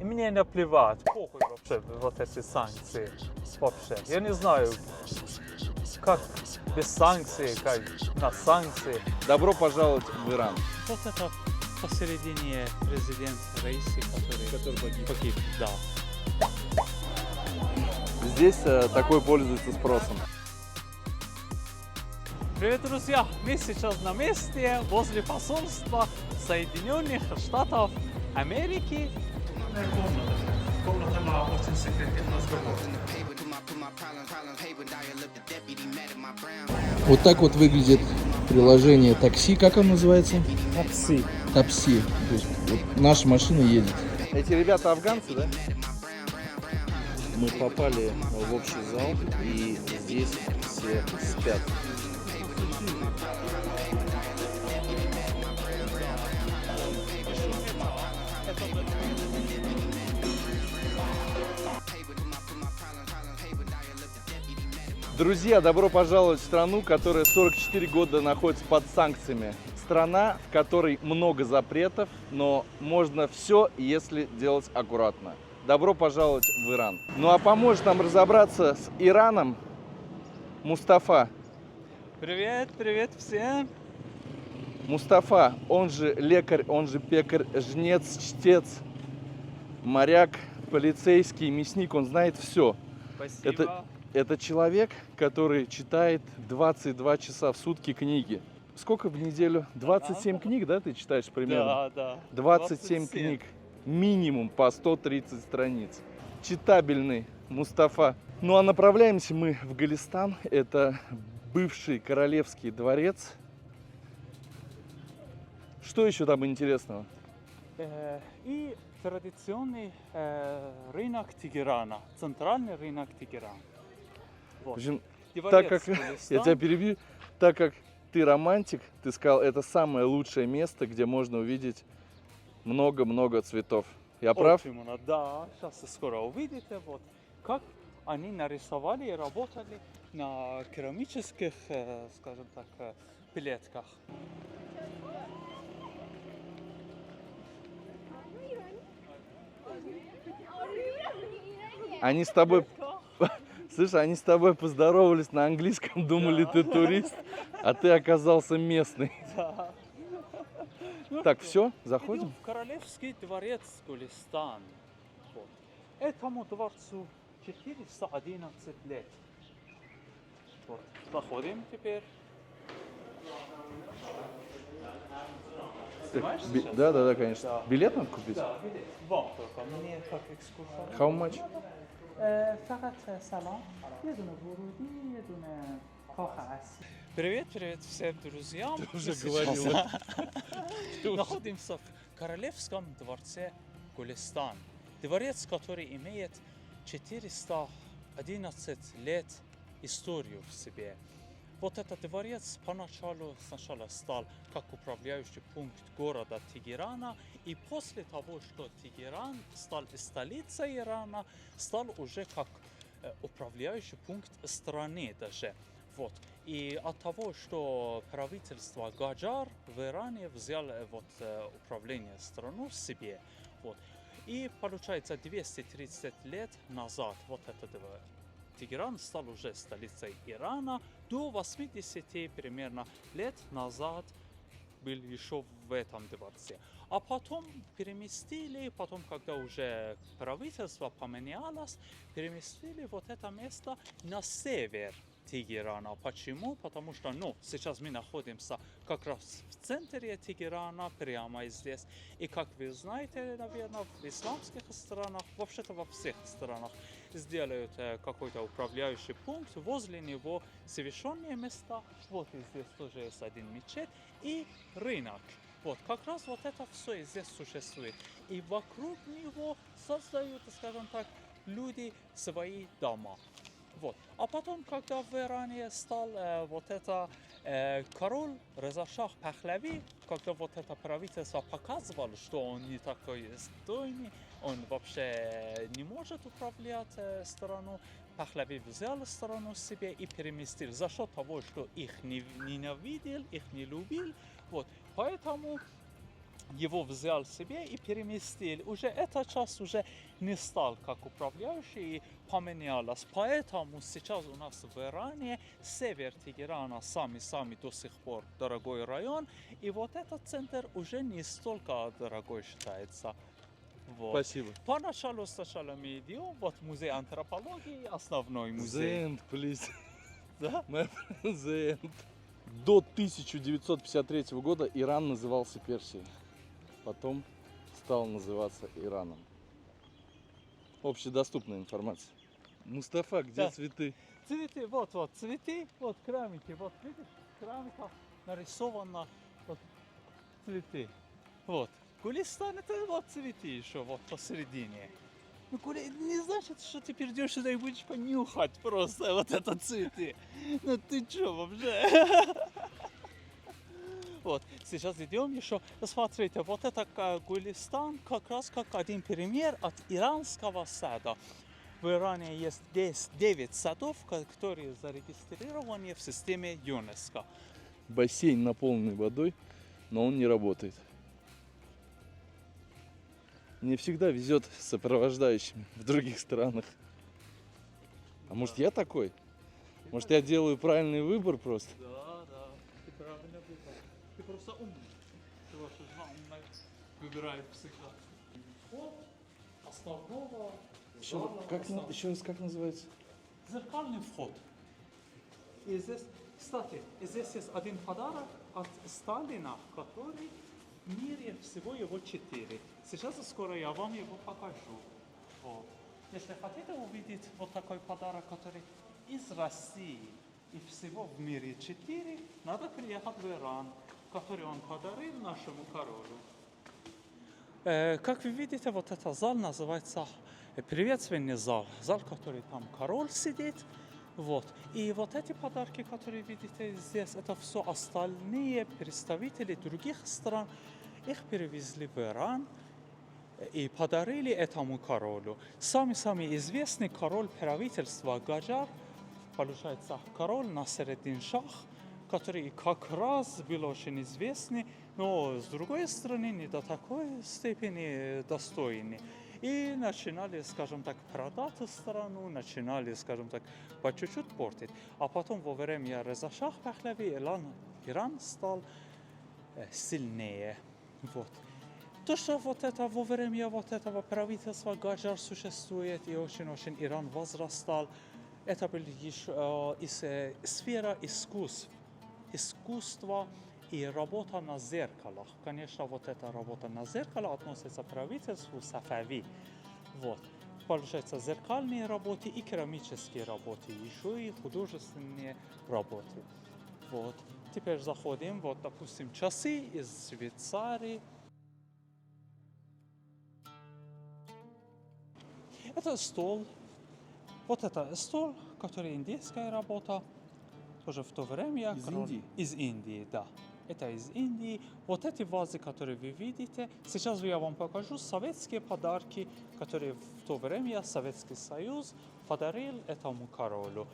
И мне наплевать, похуй вообще вот эти санкции. Вообще. Я не знаю, как без санкций, как на санкции. Добро пожаловать в Иран. Вот это посередине президент Раиси, который погиб. Да. Здесь такой пользуется спросом. Привет, друзья! Мы сейчас на месте возле посольства Соединенных Штатов Америки. Комната на очень секретных разговорах. Вот так вот выглядит приложение такси, как оно называется? Такси. Такси. То есть вот наша машина едет. Эти ребята афганцы, да? Мы попали в общий зал, и здесь все спят. Друзья, добро пожаловать в страну, которая 44 года находится под санкциями. Страна, в которой много запретов, но можно все, если делать аккуратно. Добро пожаловать в Иран. Ну а поможет нам разобраться с Ираном Мустафа. Привет, привет всем! Мустафа, он же лекарь, он же пекарь, жнец, чтец, моряк, полицейский, мясник, он знает все. Спасибо. Это человек, который читает 22 часа в сутки книги. Сколько в неделю? 27 книг, да, ты читаешь примерно? Да. 27 книг. Минимум по 130 страниц. Читабельный Мустафа. Ну а направляемся мы в Голестан. Это бывший королевский дворец. Что еще там интересного? И традиционный рынок Тегерана, центральный рынок Тегерана. Вот. В общем, Дворец так как Голестан. я тебя перебью, так как ты романтик, ты сказал, это самое лучшее место, где можно увидеть много-много цветов. Я прав? Очень много, да. Сейчас скоро увидите, вот как они нарисовали и работали на керамических, скажем так, плитках. Они с тобой, слушай, они с тобой поздоровались на английском, думали, ты турист, а ты оказался местный. Да. Так, все, заходим? Идем в Королевский дворец Голестан. Вот. Этому дворцу 411 лет. Вот. Заходим теперь. Снимаешь сейчас? Да, конечно. Да. Билет надо купить? Да, билет. Вам только, мне как экскурсовод. How much? فقط سلام یه دونه ورودی یه دونه کاخ اصلی. Привет всем друзьям. Ты уже говорил. Находимся в Королевском дворце Голестан. Дворец, который имеет 411 лет историю в себе. Вот этот дворец поначалу сначала стал как управляющий пункт города Тегерана, и после того, что Тегеран стал столицей Ирана, стал уже как управляющий пункт страны даже. Вот. И от того, что правительство Гаджар в Иране взяло управление страной себе, вот. И получается 230 лет назад вот этот Тегеран стал уже столицей Ирана. До 80 примерно лет назад был еще в этом дворце. А потом переместили, когда уже правительство поменялось, переместили вот это место на север Тегерана. Почему? Потому что, сейчас мы находимся как раз в центре Тегерана, прямо здесь. И как вы знаете, наверное, в исламских странах, вообще-то во всех странах, сделают какой-то управляющий пункт, возле него совершенные места. Вот и здесь тоже есть один мечеть и рынок. Вот, как раз вот это все здесь существует. И вокруг него создают, скажем так, люди свои дома. Вот. А потом, когда в Иране стал король Реза Шах Пахлави, когда вот это правительство показывало, что он не такой достойный, он вообще не может управлять страну, Пахлави взял страну себе и переместил за счет того, что их ненавидел, их не любил. Вот. Поэтому его взял себе и переместил. Уже эта часть уже не стал как управляющий и поменялась. Поэтому сейчас у нас в Иране север Тегерана самый-самый до сих пор дорогой район. И вот этот центр уже не столько дорогой считается. Вот. Спасибо. Поначалу сначала мы идем, вот музей антропологии, основной музей. The end, please. Да? My friend, the end. До 1953 года Иран назывался Персией. Потом стал называться Ираном. Общедоступная информация. Мустафа, где Да. цветы? Цветы, вот цветы, вот керамики, вот видишь, керамика нарисована, вот цветы. Вот. Гулистан это вот цветы еще, вот посередине. Ну, не значит, что ты придешь сюда и будешь понюхать просто вот это цветы. Ну ты что вообще? Вот, сейчас идем еще. Смотрите, вот это Гулистан как раз как один пример от иранского сада. В Иране есть 9 садов, которые зарегистрированы в системе ЮНЕСКО. Бассейн наполненный водой, но он не работает. Не всегда везет с сопровождающими в других странах. А может я такой? Может я делаю правильный выбор просто? Да, ты правильно выбрал. Ты просто умный. Ты ваша жена умная, выбирает всегда. Вот, основного зала, Еще раз, как называется? зеркальный вход. И здесь, кстати, здесь есть один подарок от Сталина, который в мире всего его 4. Сейчас скоро я вам его покажу. Вот. Если хотите увидеть вот такой подарок, который из России и всего в мире 4, надо приехать в Иран, который он подарил нашему королю. Как вы видите, вот этот зал называется приветственный зал. Зал, который там король сидит. Вот. И вот эти подарки, которые видите здесь, это все остальные представители других стран. Их перевезли в Иран и подарили этому королю. Самый известный король правительства Гаджар, получается, король Насреддин Шах, который как раз был очень известный, но с другой стороны не до такой степени достойный. И начинали, скажем так, продать страну, начинали, скажем так, по чуть-чуть портить. А потом во время Реза Шах Пахлави Иран стал сильнее. Вот. То, что вот это во время вот этого правительства Гаджар существует и очень-очень Иран возрастал, это была еще сфера искусства и работа на зеркалах. Конечно, вот эта работа на зеркало относится к правительству Сафави. Вот. Получается, зеркальные работы и керамические работы, еще и художественные работы. Вот. Теперь заходим, вот, допустим, часы из Швейцарии. Это стол. Вот это стол, который индийская работа. Тоже в то время. Из Индии? Из Индии, да. Это из Индии. Вот эти вазы, которые вы видите, сейчас я вам покажу советские подарки, которые в то время Советский Союз подарил этому королю.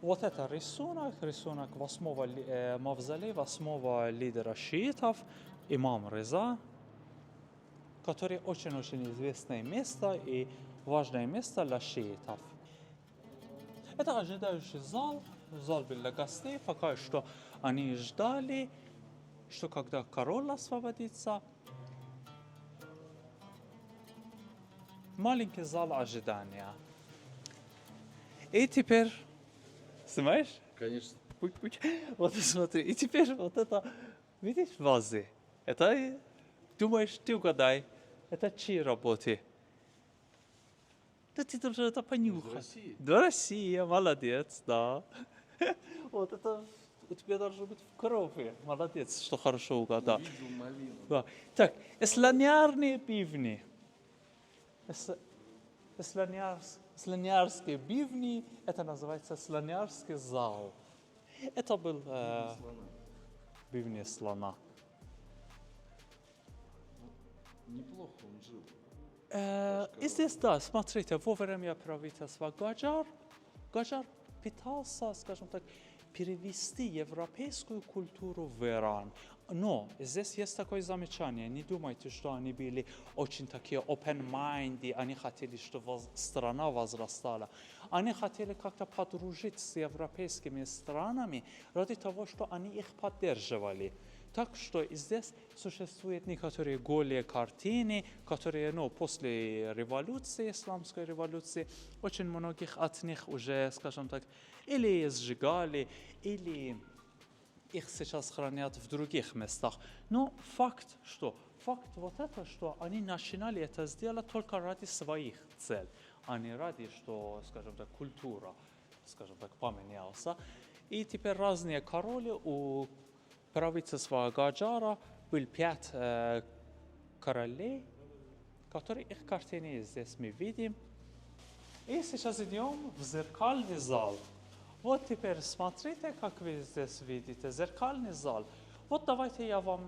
Вот это рисунок 8-го мавзолея 8-го лидера шиитов, имам Реза, который очень-очень известное место и важное место для шиитов. Это ожидающий зал был для гостей, пока что они ждали, что когда король освободится. Маленький зал ожидания. И теперь, снимаешь? Конечно. Вот смотри, и теперь вот это, видишь, вазы. Это, думаешь, ты угадай, это чьи работы? Да ты должен это понюхать. России. Да, Россия, молодец, да. Вот это у тебя должно быть в крови. Молодец, что хорошо угадал. Увидел малину. Да. Так, слонярные бивни. Слонярские бивни, это называется слонярский зал. Это был бивни слона. Неплохо он жил. И здесь, да, смотрите, во время правительства Гаджар пытался, скажем так, перевести европейскую культуру в Иран. Но здесь есть такое замечание. Не думайте, что они были очень такие open-minded, они хотели, чтобы страна возрастала. Они хотели как-то подружить с европейскими странами ради того, что они их поддерживали. Так что здесь существуют некоторые голые картины, которые, после революции, исламской революции, очень многих от них уже, скажем так, или сжигали, или их сейчас хранят в других местах. Но факт вот это, что они начинали это сделать только ради своих целей, а не ради, что, скажем так, культура, скажем так, поменялся. И теперь разные короли у правительства Гаджара был 5 королей, которые их картины здесь мы видим. И сейчас идем в зеркальный зал. Вот теперь смотрите, как вы здесь видите, зеркальный зал. Вот давайте я вам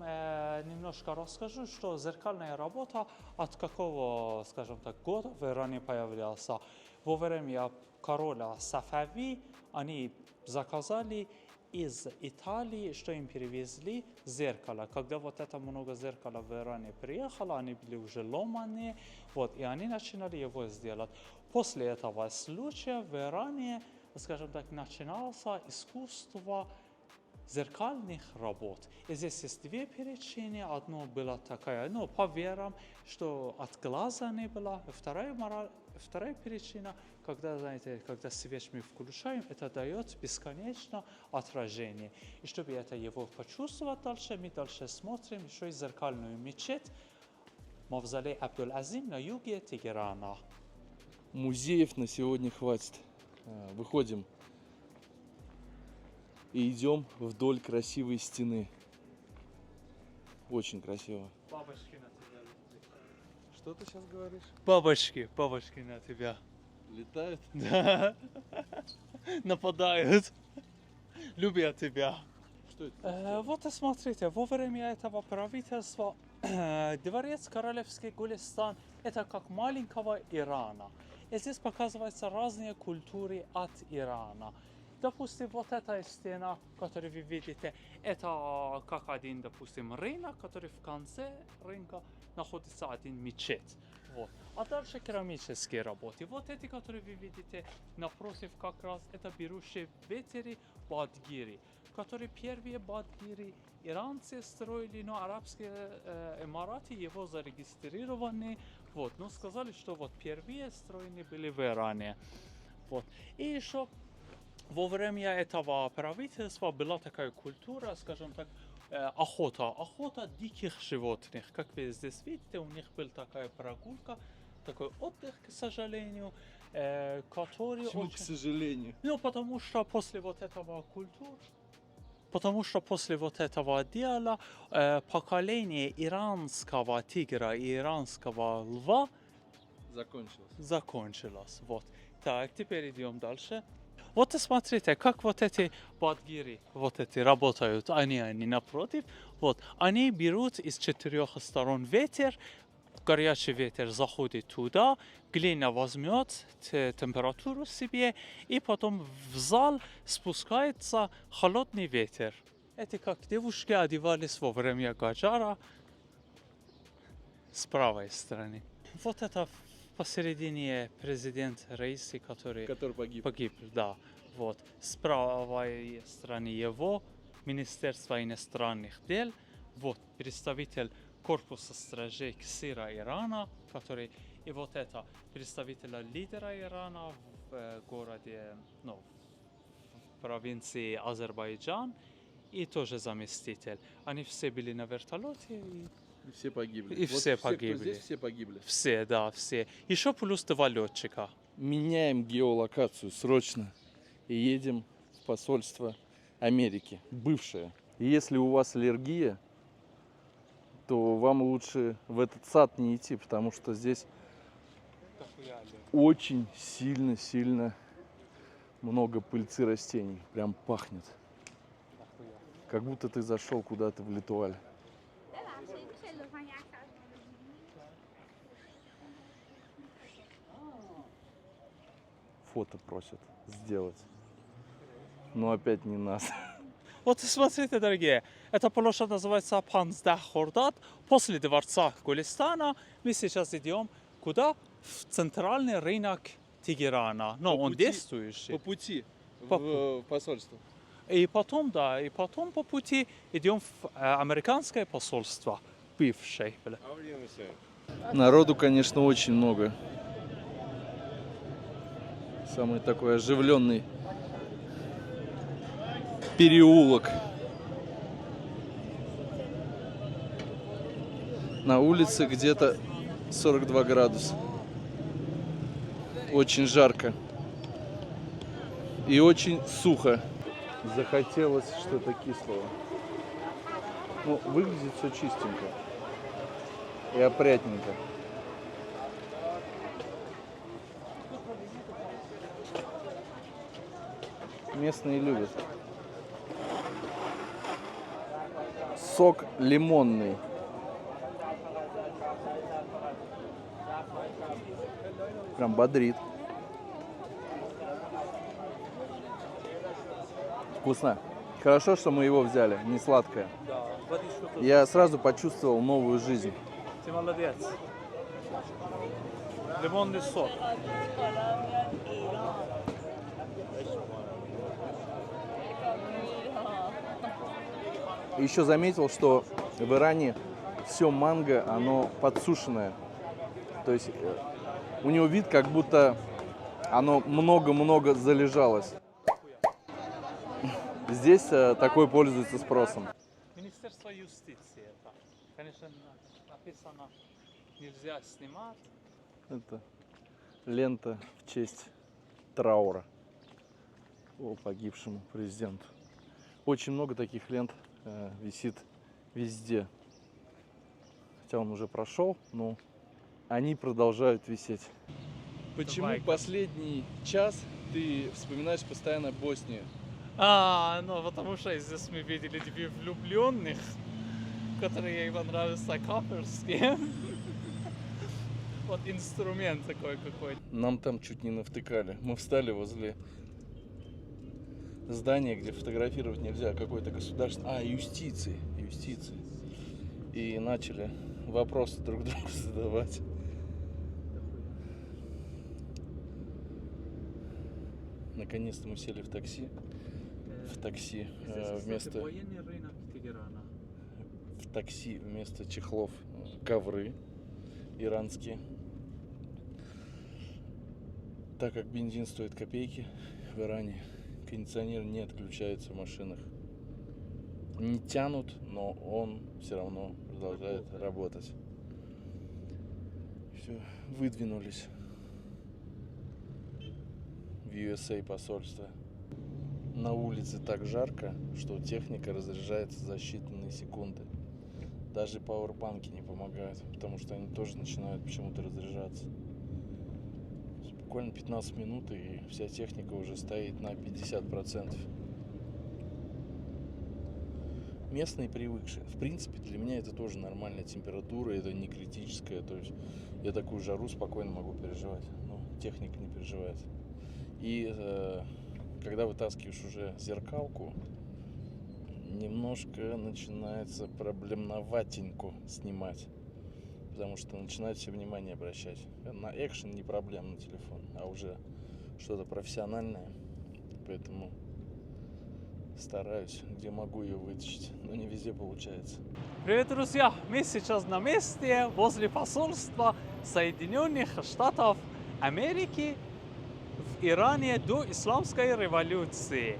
немножко расскажу, что зеркальная работа от какого, скажем так, года в Иране появлялся. Во время короля Сафави они заказали из Италии, что им перевезли зеркало. Когда вот это много зеркала в Иране приехало, они были уже ломаные, вот, и они начинали его сделать. После этого случая в Иране, скажем так, начинался искусство зеркальных работ. И здесь есть две причины. Одно была такая, по верам, что от глаза не было. Вторая причина, когда, знаете, когда свечь мы включаем, это дает бесконечно отражение. И чтобы это его почувствовать дальше, мы дальше смотрим еще и зеркальную мечеть Мавзолей Абдул-Азим на юге Тегерана. Музеев на сегодня хватит. Выходим и идем вдоль красивой стены. Очень красиво. Бабочки на тебя летят. Что ты сейчас говоришь? Бабочки на тебя. Летают? Да. Нападают. Любят тебя. Что это? Вот и смотрите, во время этого правительства дворец Королевский Гулистан это как маленького Ирана. И здесь показываются разные культуры от Ирана. Допустим, вот эта стена, которую вы видите, это как один, допустим, рынок, который в конце рынка находится один мечеть. Вот. А дальше керамические работы. Вот эти, которые вы видите напротив, как раз это берущие ветери Бадгири, которые первые Бадгири иранцы строили, но арабские эмираты его зарегистрированы. Вот. Но сказали, что вот первые строены были в Иране. Вот. И еще во время этого правительства была такая культура, скажем так, охота диких животных. Как вы здесь видите, у них была такая прогулка, такой отдых, к сожалению, который Почему, очень... к сожалению? потому что после вот этого дела поколение иранского тигра и иранского льва закончилось. Вот. Так, теперь идем дальше. Вот и смотрите, как вот эти бадгири, вот эти работают, они напротив, вот, они берут из 4 сторон ветер, горячий ветер заходит туда, глина возьмет температуру себе, и потом в зал спускается холодный ветер. Это как девушки одевались во время Гаджара с правой стороны. Вот это посередине президент Раиси, который погиб, да. Вот. С правой стороны его Министерство иностранных дел, вот представитель корпуса стражей Ксира Ирана, который, и вот это представителя лидера Ирана в городе, в провинции Азербайджан, и тоже заместитель. Они все были на вертолете и все погибли. И вот все погибли. Кто здесь, все погибли. Все, да, все. Еще плюс 2 летчика. Меняем геолокацию срочно и едем в посольство Америки, бывшее. И если у вас аллергия, то вам лучше в этот сад не идти, потому что здесь очень сильно много пыльцы растений. Прям пахнет. Как будто ты зашел куда-то в Литуаль. Фото просят сделать. Но опять не нас. Вот смотрите, дорогие, эта площадь называется Панздах Хордат. После дворца Гулистана мы сейчас идем куда? В центральный рынок Тегерана. Но По он пути- действующий. По пути По- в посольство. И потом, да, и потом по пути идем в американское посольство, бывшее. Народу, конечно, очень много. Самый такой оживленный переулок. На улице где-то 42 градуса. Очень жарко. И очень сухо. Захотелось что-то кислого. Ну, выглядит все чистенько и опрятненько. Местные любят. Сок лимонный. Прям бодрит. Вкусно. Хорошо, что мы его взяли, не сладкое. Да, водичку тут. Я сразу почувствовал новую жизнь. Ты молодец. Лимонный сок. Еще заметил, что в Иране все манго, оно подсушенное. То есть у него вид, как будто оно много-много залежалось. Здесь такое пользуется спросом. Министерство юстиции. Это, конечно, написано, нельзя снимать. Это лента в честь траура по погибшему президенту. Очень много таких лент висит везде. Хотя он уже прошел, но они продолжают висеть. Почему Давай-ка. последний час ты вспоминаешь постоянно Боснию? Ну потому что здесь мы видели две влюбленных, которые ей понравился каперские. Вот инструмент такой какой-то. Нам там чуть не навтыкали. Мы встали возле здания, где фотографировать нельзя, какой-то государственный... юстиции. И начали вопросы друг другу задавать. Наконец-то мы сели в такси. Вместо... военный рынок Тегерана. В такси вместо чехлов ковры иранские. Так как бензин стоит копейки в Иране, кондиционер не отключается в машинах. Не тянут, но он все равно продолжает работать. Все, выдвинулись в USA посольство. На улице так жарко, что техника разряжается за считанные секунды. Даже пауэрбанки не помогают, потому что они тоже начинают почему-то разряжаться. Буквально 15 минут, и вся техника уже стоит на 50%. Местные привыкшие. В принципе, для меня это тоже нормальная температура, это не критическая. То есть я такую жару спокойно могу переживать, но техника не переживает. И когда вытаскиваешь уже зеркалку, немножко начинается проблемноватенько снимать. Потому что начинает все внимание обращать. На экшен не проблема на телефон, а уже что-то профессиональное. Поэтому стараюсь, где могу ее вытащить, но не везде получается. Привет, друзья! Мы сейчас на месте возле посольства Соединенных Штатов Америки в Иране до Исламской революции.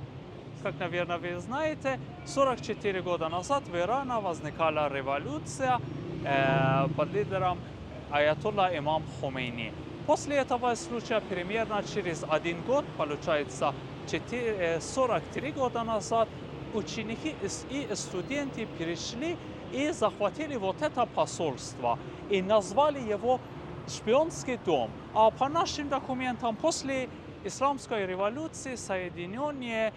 Как, наверное, вы знаете, 44 года назад в Иране возникла революция под лидером аятолла имам Хомейни. После этого случая примерно через 1 год, получается 43 года назад, ученики и студенты пришли и захватили вот это посольство и назвали его шпионский дом. А по нашим документам, после Исламской революции Соединенные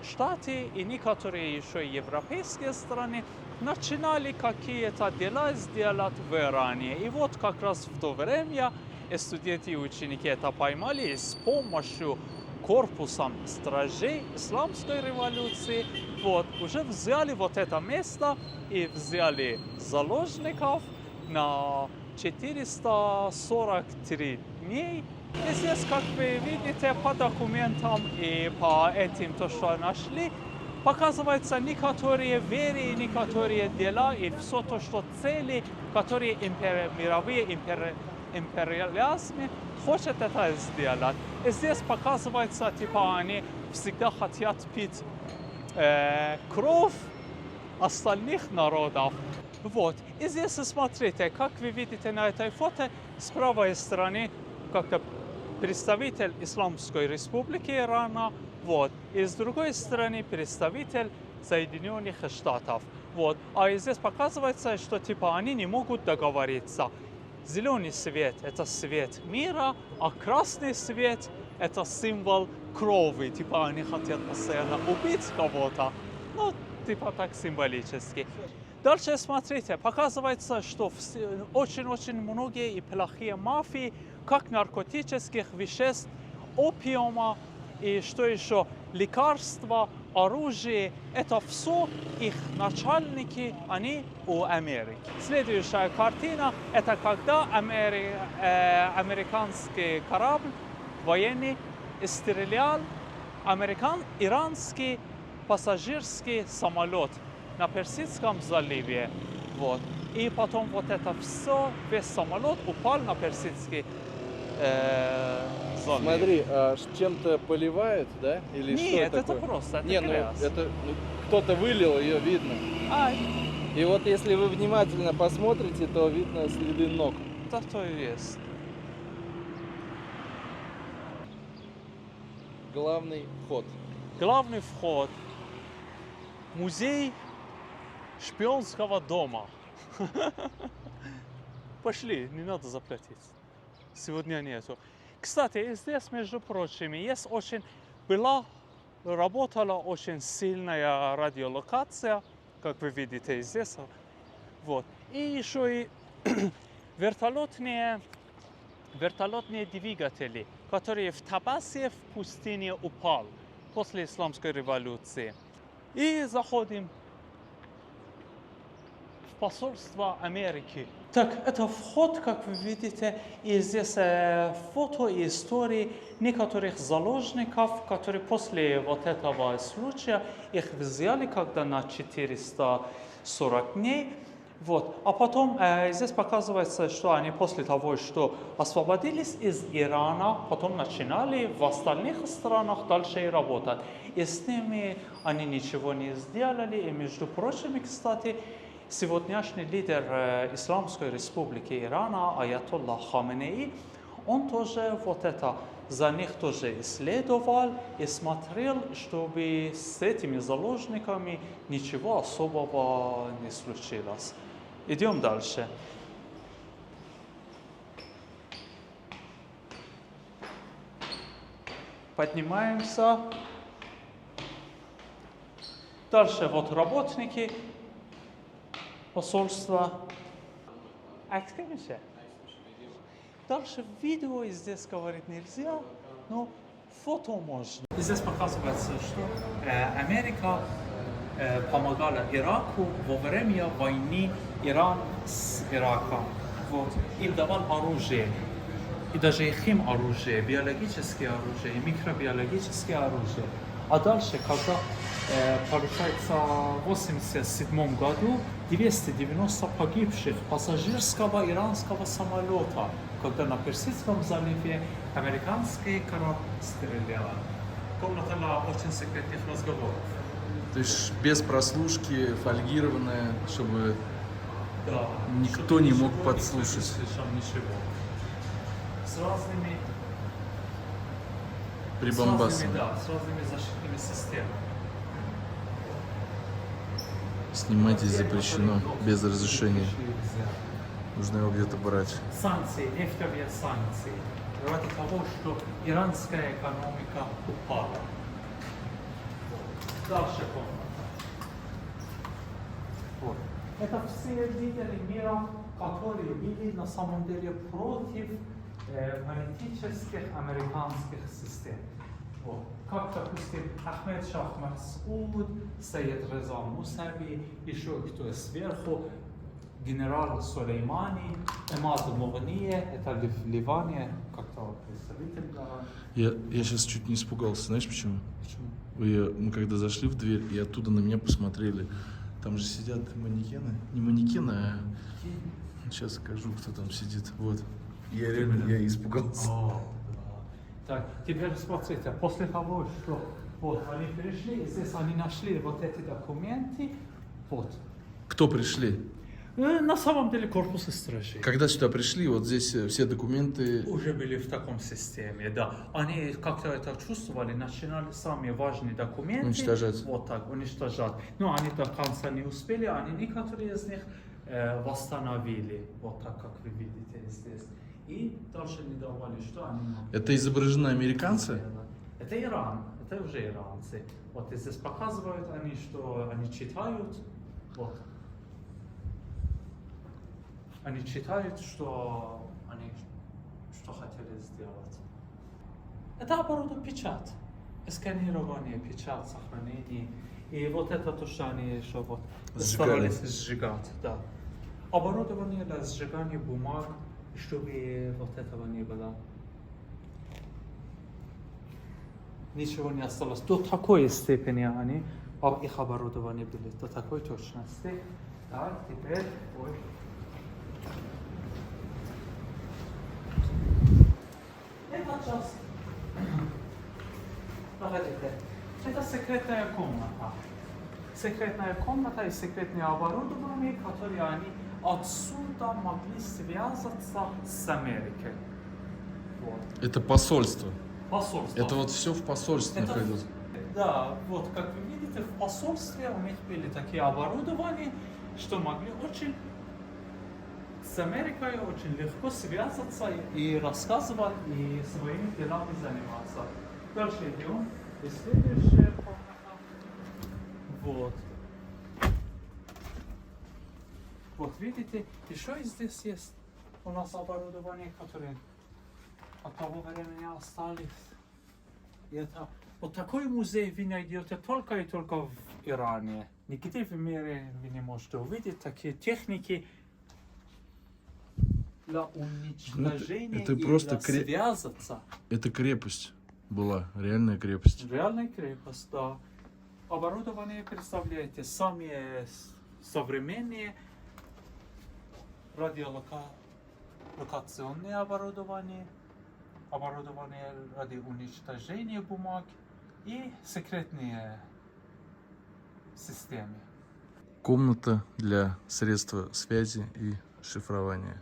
Штаты и некоторые еще европейские страны начинали какие-то дела сделать в Иране. И вот как раз в то время студенты и ученики это поймали и с помощью корпусом стражей исламской революции, вот, уже взяли вот это место и взяли заложников на 443 дней. И здесь, как вы видите, по документам и по этим, то, что нашли, показываются некоторые веры, некоторые дела и все то, что цели, которые мировые империализмы хочет это сделать. И здесь показывается, типа, они всегда хотят пить кровь остальных народов. Вот. И здесь смотрите, как вы видите на этой фото, с правой стороны как-то представитель Исламской Республики Ирана, вот, и с другой стороны представитель Соединенных Штатов. Вот. А здесь показывается, что типа они не могут договориться. Зеленый свет – это свет мира, а красный свет – это символ крови. Типа они хотят постоянно убить кого-то, ну, типа так символически. Дальше смотрите, показывается, что очень-очень многие и плохие мафии, как наркотических веществ, опиума и что еще, лекарства, оружие, это все их начальники, они у Америки. Следующая картина, это когда американский корабль военный стрелял иранский пассажирский самолет на Персидском заливе. Вот. И потом вот это все, весь самолет упал на Персидский залив. Смотри, а чем-то поливают, да? Или Нет, что это такое? просто, это Не, грязь. это кто-то вылил, ее видно. И вот если вы внимательно посмотрите, то видно следы ног. Да, то и есть. Главный вход. Главный вход. Музей шпионского дома. Пошли, не надо заплатить. Сегодня нету. Кстати, здесь, между прочим, есть работала очень сильная радиолокация, как вы видите здесь. Вот. И еще и вертолетные двигатели, которые в Табасе в пустыне упал после Исламской революции. И заходим в посольство Америки. Так, это вход, как вы видите, и здесь фото и истории некоторых заложников, которые после вот этого случая их взяли когда на 440 дней. Вот. А потом здесь показывается, что они после того, что освободились из Ирана, потом начинали в остальных странах дальше работать. И с ними они ничего не сделали. И, между прочим, кстати, сегодняшний лидер Исламской Республики Ирана, Аятоллах Хаменеи, он тоже вот это за них тоже исследовал и смотрел, чтобы с этими заложниками ничего особого не случилось. Идем дальше. Поднимаемся. Дальше вот работники посольства. Дальше видео здесь говорить нельзя, но фото можно. Здесь показывается, что Америка помогала Ираку во время войны Иран с Ираком. Вот. Им давал оружие. И даже хим оружие, биологическое оружие, микробиологическое оружие. А дальше, когда получается в 1987 году 290 погибших пассажирского иранского самолета, когда на Персидском заливе американский корабль стрелял. Комната для очень секретных разговоров. То есть без прослушки, фольгированная, чтобы Да, никто не мог подслушать. Слышал ничего. С разными Прибамбасами. с разными защитными системами. Снимать здесь запрещено без разрешения. Нужно его где-то брать. Санкции, нефтяные санкции. Ради того, что иранская экономика упала. Дальше комната. Вот. Это все лидеры мира, которые были на самом деле против политических американских систем. Вот. Как, допустим, Ахмед Шах Масуд, Саид Реза Мусави, еще кто сверху, генерал Сулеймани, Эмад Мугния, это в Ливане, как-то представитель. Я сейчас чуть не испугался, знаешь почему? Почему? Мы когда зашли в дверь, и оттуда на меня посмотрели. Там же сидят манекены. Не манекены, а... Сейчас скажу, кто там сидит. Вот. Я испугался. Так, теперь смотрите, после того, что вот они пришли, здесь они нашли вот эти документы, вот. Кто пришли? На самом деле корпус стражей. Когда сюда пришли, вот здесь все документы... Уже были в таком системе, да. Они как-то это чувствовали, начинали самые важные документы. Уничтожать. Вот так, уничтожать. Но они до конца не успели, они некоторые из них восстановили, вот так, как вы видите здесь. И дальше не давали, что они... Это изображены американцы? Это Иран, это уже иранцы. Вот здесь показывают они, что они читают, вот. Они читают, что они что хотели сделать. Это оборудование печать, сканирование, печать, сохранение. И вот это то, что они еще вот старались сжигать. Да. Оборудование для сжигания бумаг, чтобы вот этого не было. Ничего не осталось. До такой степени они, их оборудование были, до такой точности. Так, теперь... Ой. Это часть. Погодите. Это секретная комната. Секретная комната и секретное оборудование, которые они отсюда могли связаться с Америкой. Вот. Это посольство. Посольство. Это вот все в посольстве находилось. Да, вот как вы видите, в посольстве у них были такие оборудования, что могли очень с Америкой очень легко связаться и рассказывать, и своими делами заниматься. Дальше идем. И следующая комната. Вот. Вот видите, еще и здесь есть у нас оборудование, которое от того времени остались. И это вот такой музей вы найдете только и только в Иране. Нигде в мире вы не можете увидеть такие техники для уничтожения это и просто для связаться. Это крепость была, реальная крепость. Реальная крепость, да. Оборудование, представляете, самые современные радиолокационные оборудование, оборудование ради уничтожения бумаг и секретные системы. Комната для средства связи и шифрования.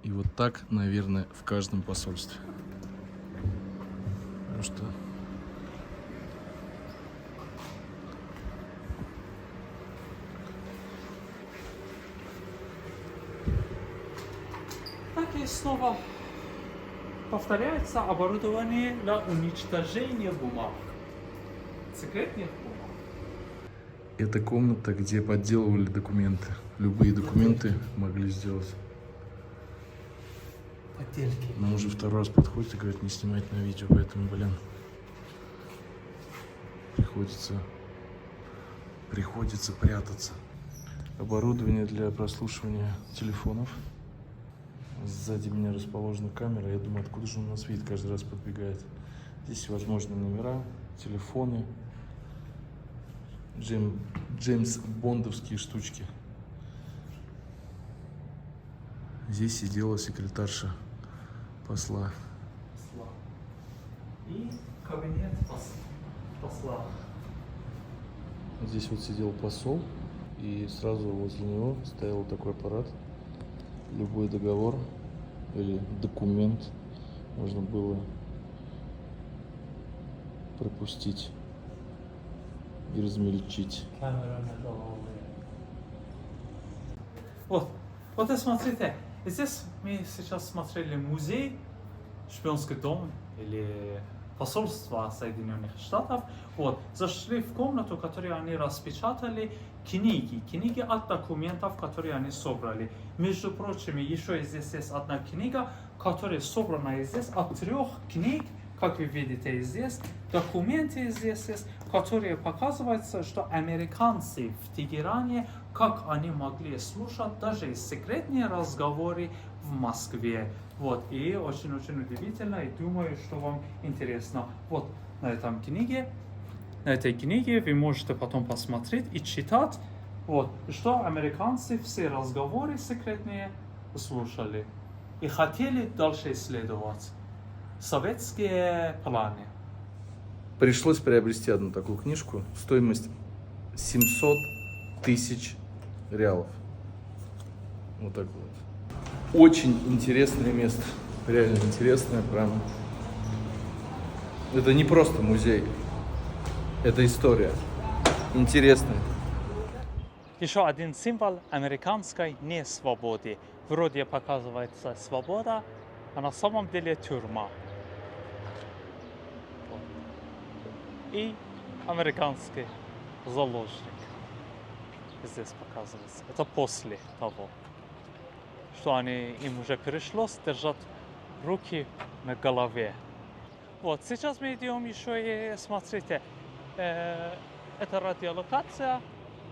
И вот так, наверное, в каждом посольстве. Потому что Так и снова повторяется оборудование для уничтожения бумаг. Секретных бумаг. это комната, где подделывали документы. Любые документы могли сделать. Поддельки. Нам уже второй раз подходит и говорит, не снимать на видео, поэтому, приходится прятаться. Оборудование для прослушивания телефонов. Сзади меня расположена камера. Я думаю, откуда же он нас видит, каждый раз подбегает. Здесь всевозможные номера, телефоны, Джеймс Бондовские штучки. Здесь сидела секретарша посла. И кабинет посла. Здесь вот сидел посол, и сразу возле него стоял такой аппарат. Любой договор или документ можно было пропустить и размельчить. Камера надолго. Вот и смотрите, здесь мы сейчас смотрели музей, шпионский дом или посольства Соединенных Штатов, вот, зашли в комнату, которую они распечатали, книги от документов, которые они собрали. Между прочим, еще здесь есть одна книга, которая собрана здесь от 3 книг, как вы видите здесь, документы здесь есть, которые показываются, что американцы в Тегеране, как они могли слушать даже секретные разговоры в Москве. Вот, и очень-очень удивительно, и думаю, что вам интересно. Вот, на этой книге вы можете потом посмотреть и читать, вот, что американцы все разговоры секретные слушали и хотели дальше исследовать советские планы. Пришлось приобрести одну такую книжку. Стоимость 700 тысяч реалов. Вот так вот. Очень интересное место. Реально интересное, прям. Это не просто музей. Это история. Интересная. Еще один символ американской несвободы. Вроде показывается свобода, а на самом деле тюрьма. И американский заложник здесь показывается. Это после того, что им уже пришлось держать руки на голове. Вот, сейчас мы идем еще и смотрите, это радиолокация,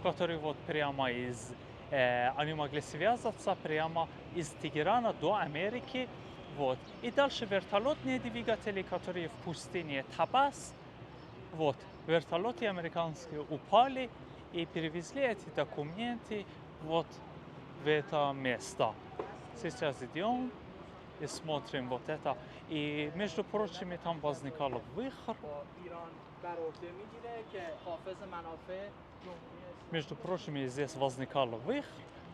которая вот прямо они могли связаться прямо из Тегерана до Америки. Вот. И дальше вертолетные двигатели, которые в пустыне Табас. Вот, вертолеты американские упали и перевезли эти документы вот в это место. Сейчас идем и смотрим вот это. И, между прочим, там возникал выход. Между прочим, здесь возникал выход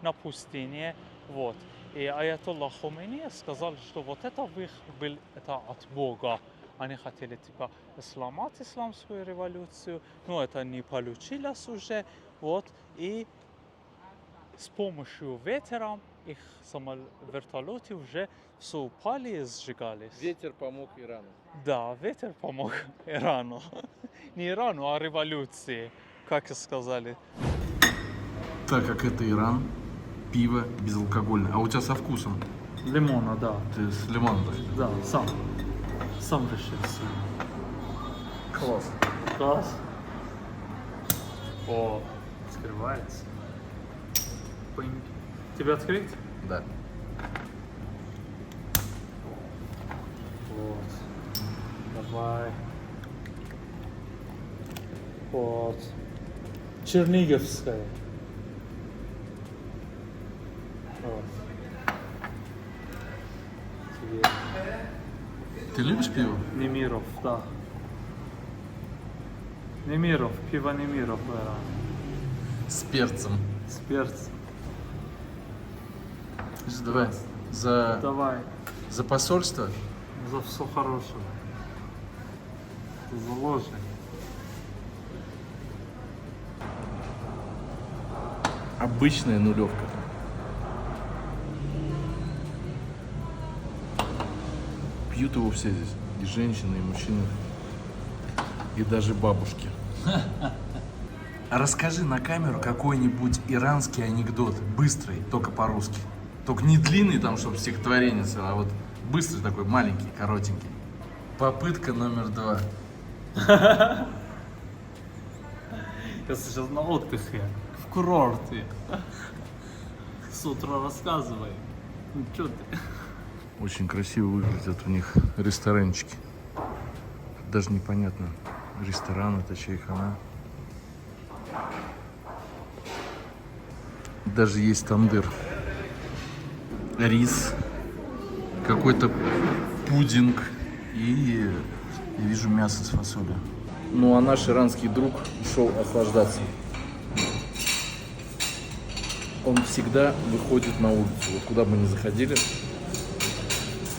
на пустыне. Вот. И Аятолла Хомейни сказал, что вот это выход был это от Бога. Они хотели типа сломать исламскую революцию, но это не получилось уже. Вот. И с помощью ветра их вертолеты уже все упали и сжигались. Ветер помог Ирану. Да, ветер помог Ирану. Не Ирану, а революции, как и сказали. Так как это Иран, пиво безалкогольное. А у тебя со вкусом? Лимона, да. Ты с лимоном, да? Да, сам решился. Класс. Класс. О, открывается. Тебе открыть? Да. Вот. Давай. Вот. Черниговская. Вот. Тебе. Ты любишь пиво? Немиров, да. Немиров, пиво Немиров, да. С перцем. С перцем. Давай. Давай. За посольство? За все хорошее. Заложник. Обычная нулевка. Пьют его все здесь. И женщины, и мужчины. И даже бабушки. Расскажи на камеру какой-нибудь иранский анекдот. Быстрый, только по-русски. Только не длинный, там, чтобы стихотворение, а вот быстрый такой, маленький, коротенький. Попытка номер 2. Я сейчас на отдыхе, в курорте. С утра рассказывай. Ну что ты? Очень красиво выглядят у них ресторанчики. Даже непонятно, ресторан это чайхана. Даже есть тандыр. Рис, какой-то пудинг и я вижу мясо с фасолью. Ну а наш иранский друг ушел охлаждаться. Он всегда выходит на улицу, вот куда бы ни заходили,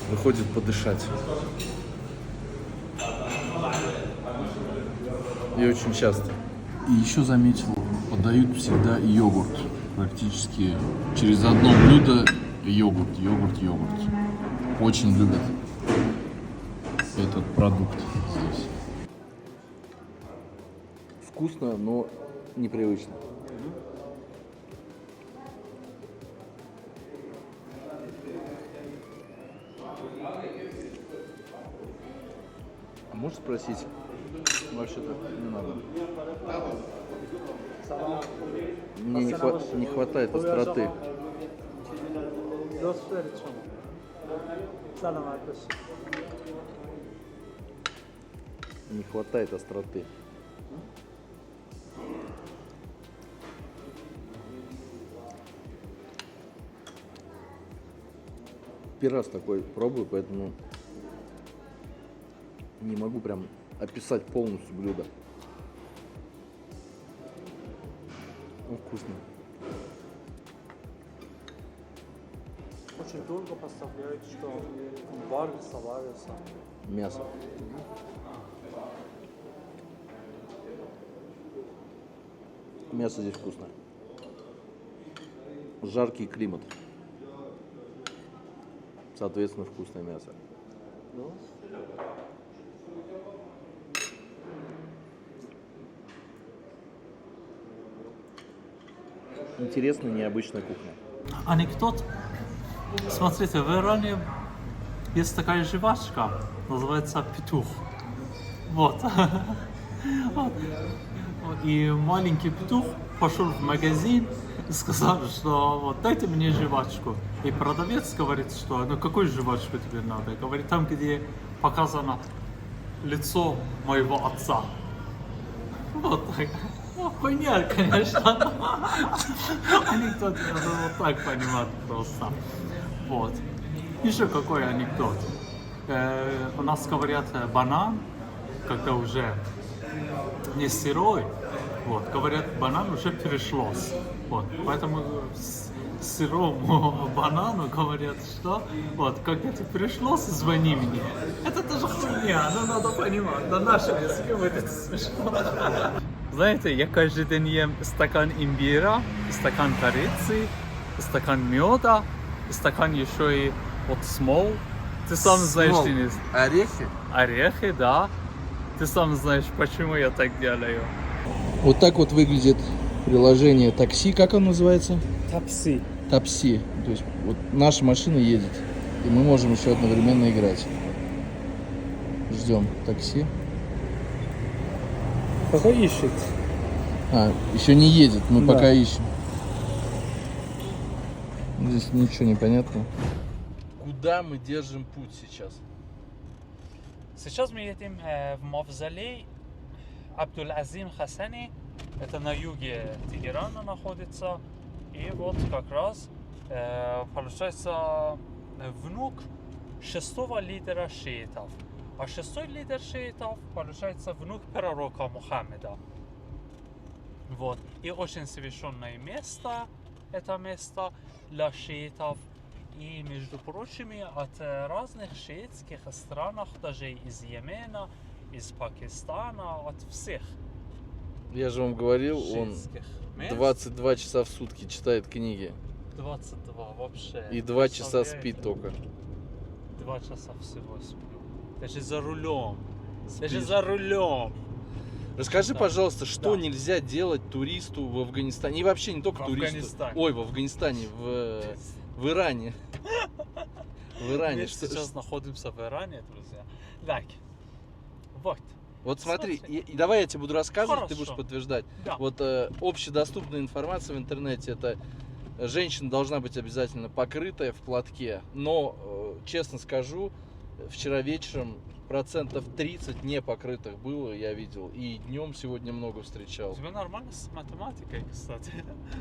выходит подышать. И очень часто. И еще заметил, подают всегда йогурт. Практически через одно блюдо йогурт. Очень любят. этот продукт здесь. Вкусно, но непривычно. А можешь спросить? Вообще-то не надо. Мне не хватает остроты. Не хватает остроты. Первый раз такой пробую, поэтому не могу прям описать полностью блюдо. Ну, вкусно. Очень долго поставляют, что варится. Мясо. Мясо здесь вкусное. Жаркий климат. Соответственно, вкусное мясо. Интересная, необычная кухня. Анекдот. Смотрите, в Иране есть такая жвачка, называется петух. Вот. И маленький петух пошел в магазин и сказал, что вот дайте мне жвачку. И продавец говорит, что ну какую жвачку тебе надо? Говорит, там, где показано лицо моего отца. Вот так. Ну, хуйня, конечно. Анекдот надо вот так понимать просто. Вот. Еще какой анекдот. У нас говорят банан, когда уже не сырой. Вот, говорят, банан уже перешлось. Вот, поэтому сырому банану говорят, что вот, когда ты пришлось, звони мне. Это тоже хуйня, но надо понимать, на нашем языке будет смешно. Знаете, я каждый день ем стакан имбиря, стакан корицы, стакан меда, стакан еще и вот смол. Ты сам знаешь, Денис. Орехи? Орехи, да. Ты сам знаешь, почему я так делаю. Вот так вот выглядит приложение такси. Как оно называется? Тапси. Такси. То есть вот наша машина едет, и мы можем еще одновременно играть. Ждем такси. Пока ищет. Еще не едет, мы Да. пока ищем. Здесь ничего не понятно. Куда мы держим путь сейчас? Сейчас мы едем в мавзолей Абдул-Азим Хасани. Это на юге Тегерана находится. И вот как раз получается внук шестого лидера шиитов. А шестой лидер шиитов получается внук пророка Мухаммеда. Вот. И очень священное место, это место для шиитов. И, между прочим, от разных шиитских странах, даже из Йемена, из Пакистана, от всех Я же вам говорил, он шиитских мест. 22 часа в сутки читает книги. 22 вообще. И 2 часа Представляете? спит только. 2 часа всего сплю. Даже за рулем. Даже Спишь. за рулем. Расскажи, Да. пожалуйста, что Да. нельзя делать туристу в Афганистане? И вообще не только В туристу. Афганистане. Ой, в Афганистане, в Иране. В Иране. Мы сейчас находимся в Иране, друзья. Так. Вот. Вот смотри, Смотри. и давай я тебе буду рассказывать, ты Хорошо. будешь подтверждать. Да. Вот общедоступная информация в интернете, это женщина должна быть обязательно покрытая в платке, но, честно скажу, вчера вечером 30% не покрытых было, я видел, и днем сегодня много У встречал. тебя нормально с математикой, кстати.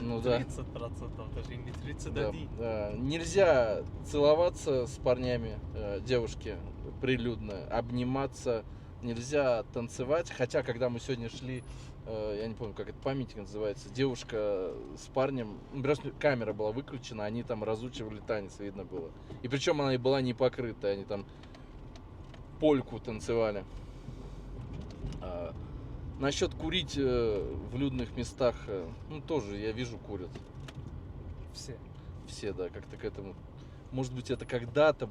Ну да. 30%, даже не 31. Да. Нельзя целоваться с парнями, девушки, прилюдно, обниматься, нельзя танцевать, хотя когда мы сегодня шли, я не помню, как этот памятник называется, девушка с парнем, просто камера была выключена, они там разучивали танец, видно было. И причем она и была не покрытая, они там польку танцевали. Насчет курить в людных местах, ну тоже я вижу курят. Все. Все, да, как-то к этому. Может быть, это когда-то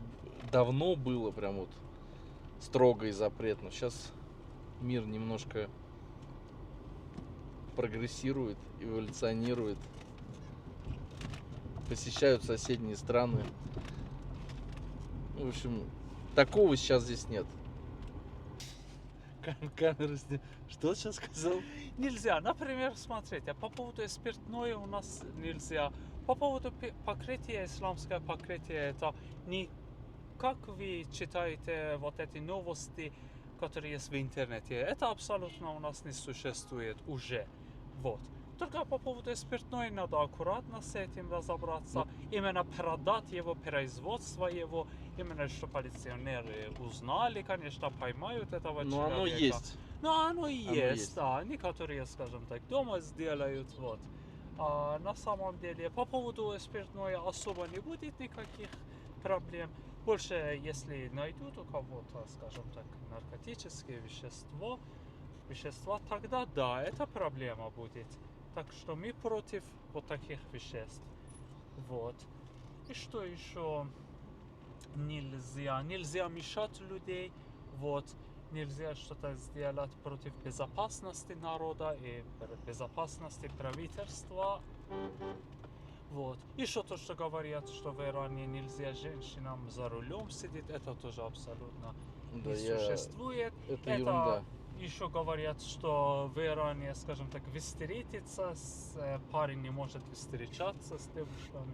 давно было, прям вот строгий запрет. Но сейчас мир немножко прогрессирует, эволюционирует. Посещают соседние страны. В общем, такого сейчас здесь нет. Камера снимает. Что сейчас сказал? Нельзя. Например, смотрите, по поводу спиртное у нас нельзя. По поводу покрытия, исламское покрытие, это не как вы читаете вот эти новости, которые есть в интернете. Это абсолютно у нас не существует уже. Вот. Только по поводу спиртной надо аккуратно с этим разобраться. Именно продать его, производство его, именно что полиционеры узнали, конечно, поймают этого Но человека. оно есть. Но оно и Оно есть, есть. да. Некоторые, скажем так, дома сделают, вот. А на самом деле, по поводу спиртной особо не будет никаких проблем. Больше, если найдут у кого-то, скажем так, наркотические вещества, тогда да, это проблема будет. Так что мы против вот таких веществ. Вот. И что еще? Нельзя мешать людей. Вот. Нельзя что-то сделать против безопасности народа и безопасности правительства. Вот. Еще то, что говорят, что в Иране нельзя женщинам за рулем сидеть, это тоже абсолютно Да, не существует. Это ерунда. Еще говорят, что в Иране, скажем так, встретиться парень не может встречаться с девушками.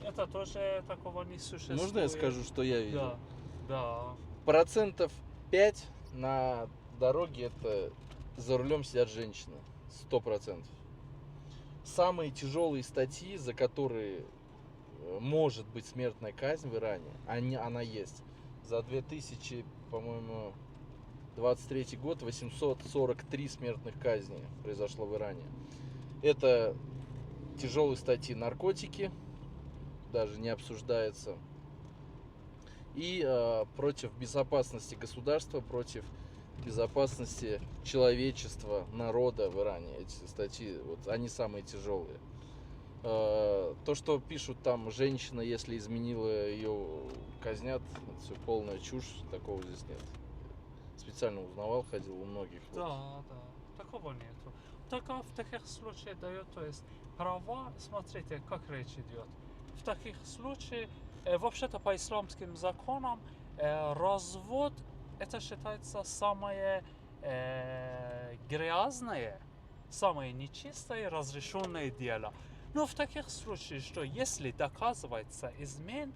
Это тоже такого не существует. Можно я скажу, что я видел? Да, да. Процентов 5 на дороге это за рулем сидят женщины. 100%. Самые тяжелые статьи, за которые может быть смертная казнь в Иране, она есть. За 2000, по-моему, 23 год 843 смертных казни произошло в Иране. Это тяжелые статьи наркотики, даже не обсуждается. И против безопасности государства, против безопасности человечества, народа в Иране. Эти статьи, вот, они самые тяжелые. То, что пишут там, женщина, если изменила, ее казнят, это все полная чушь, такого здесь нет. Специально узнавал, ходил у многих. Да, да, такого нету. Только в таких случаях дает, то есть права, смотрите, как речь идет. В таких случаях, вообще-то по исламским законам, развод это считается самое грязное, самое нечистое разрешенное дело. Но в таких случаях, что если доказывается измен,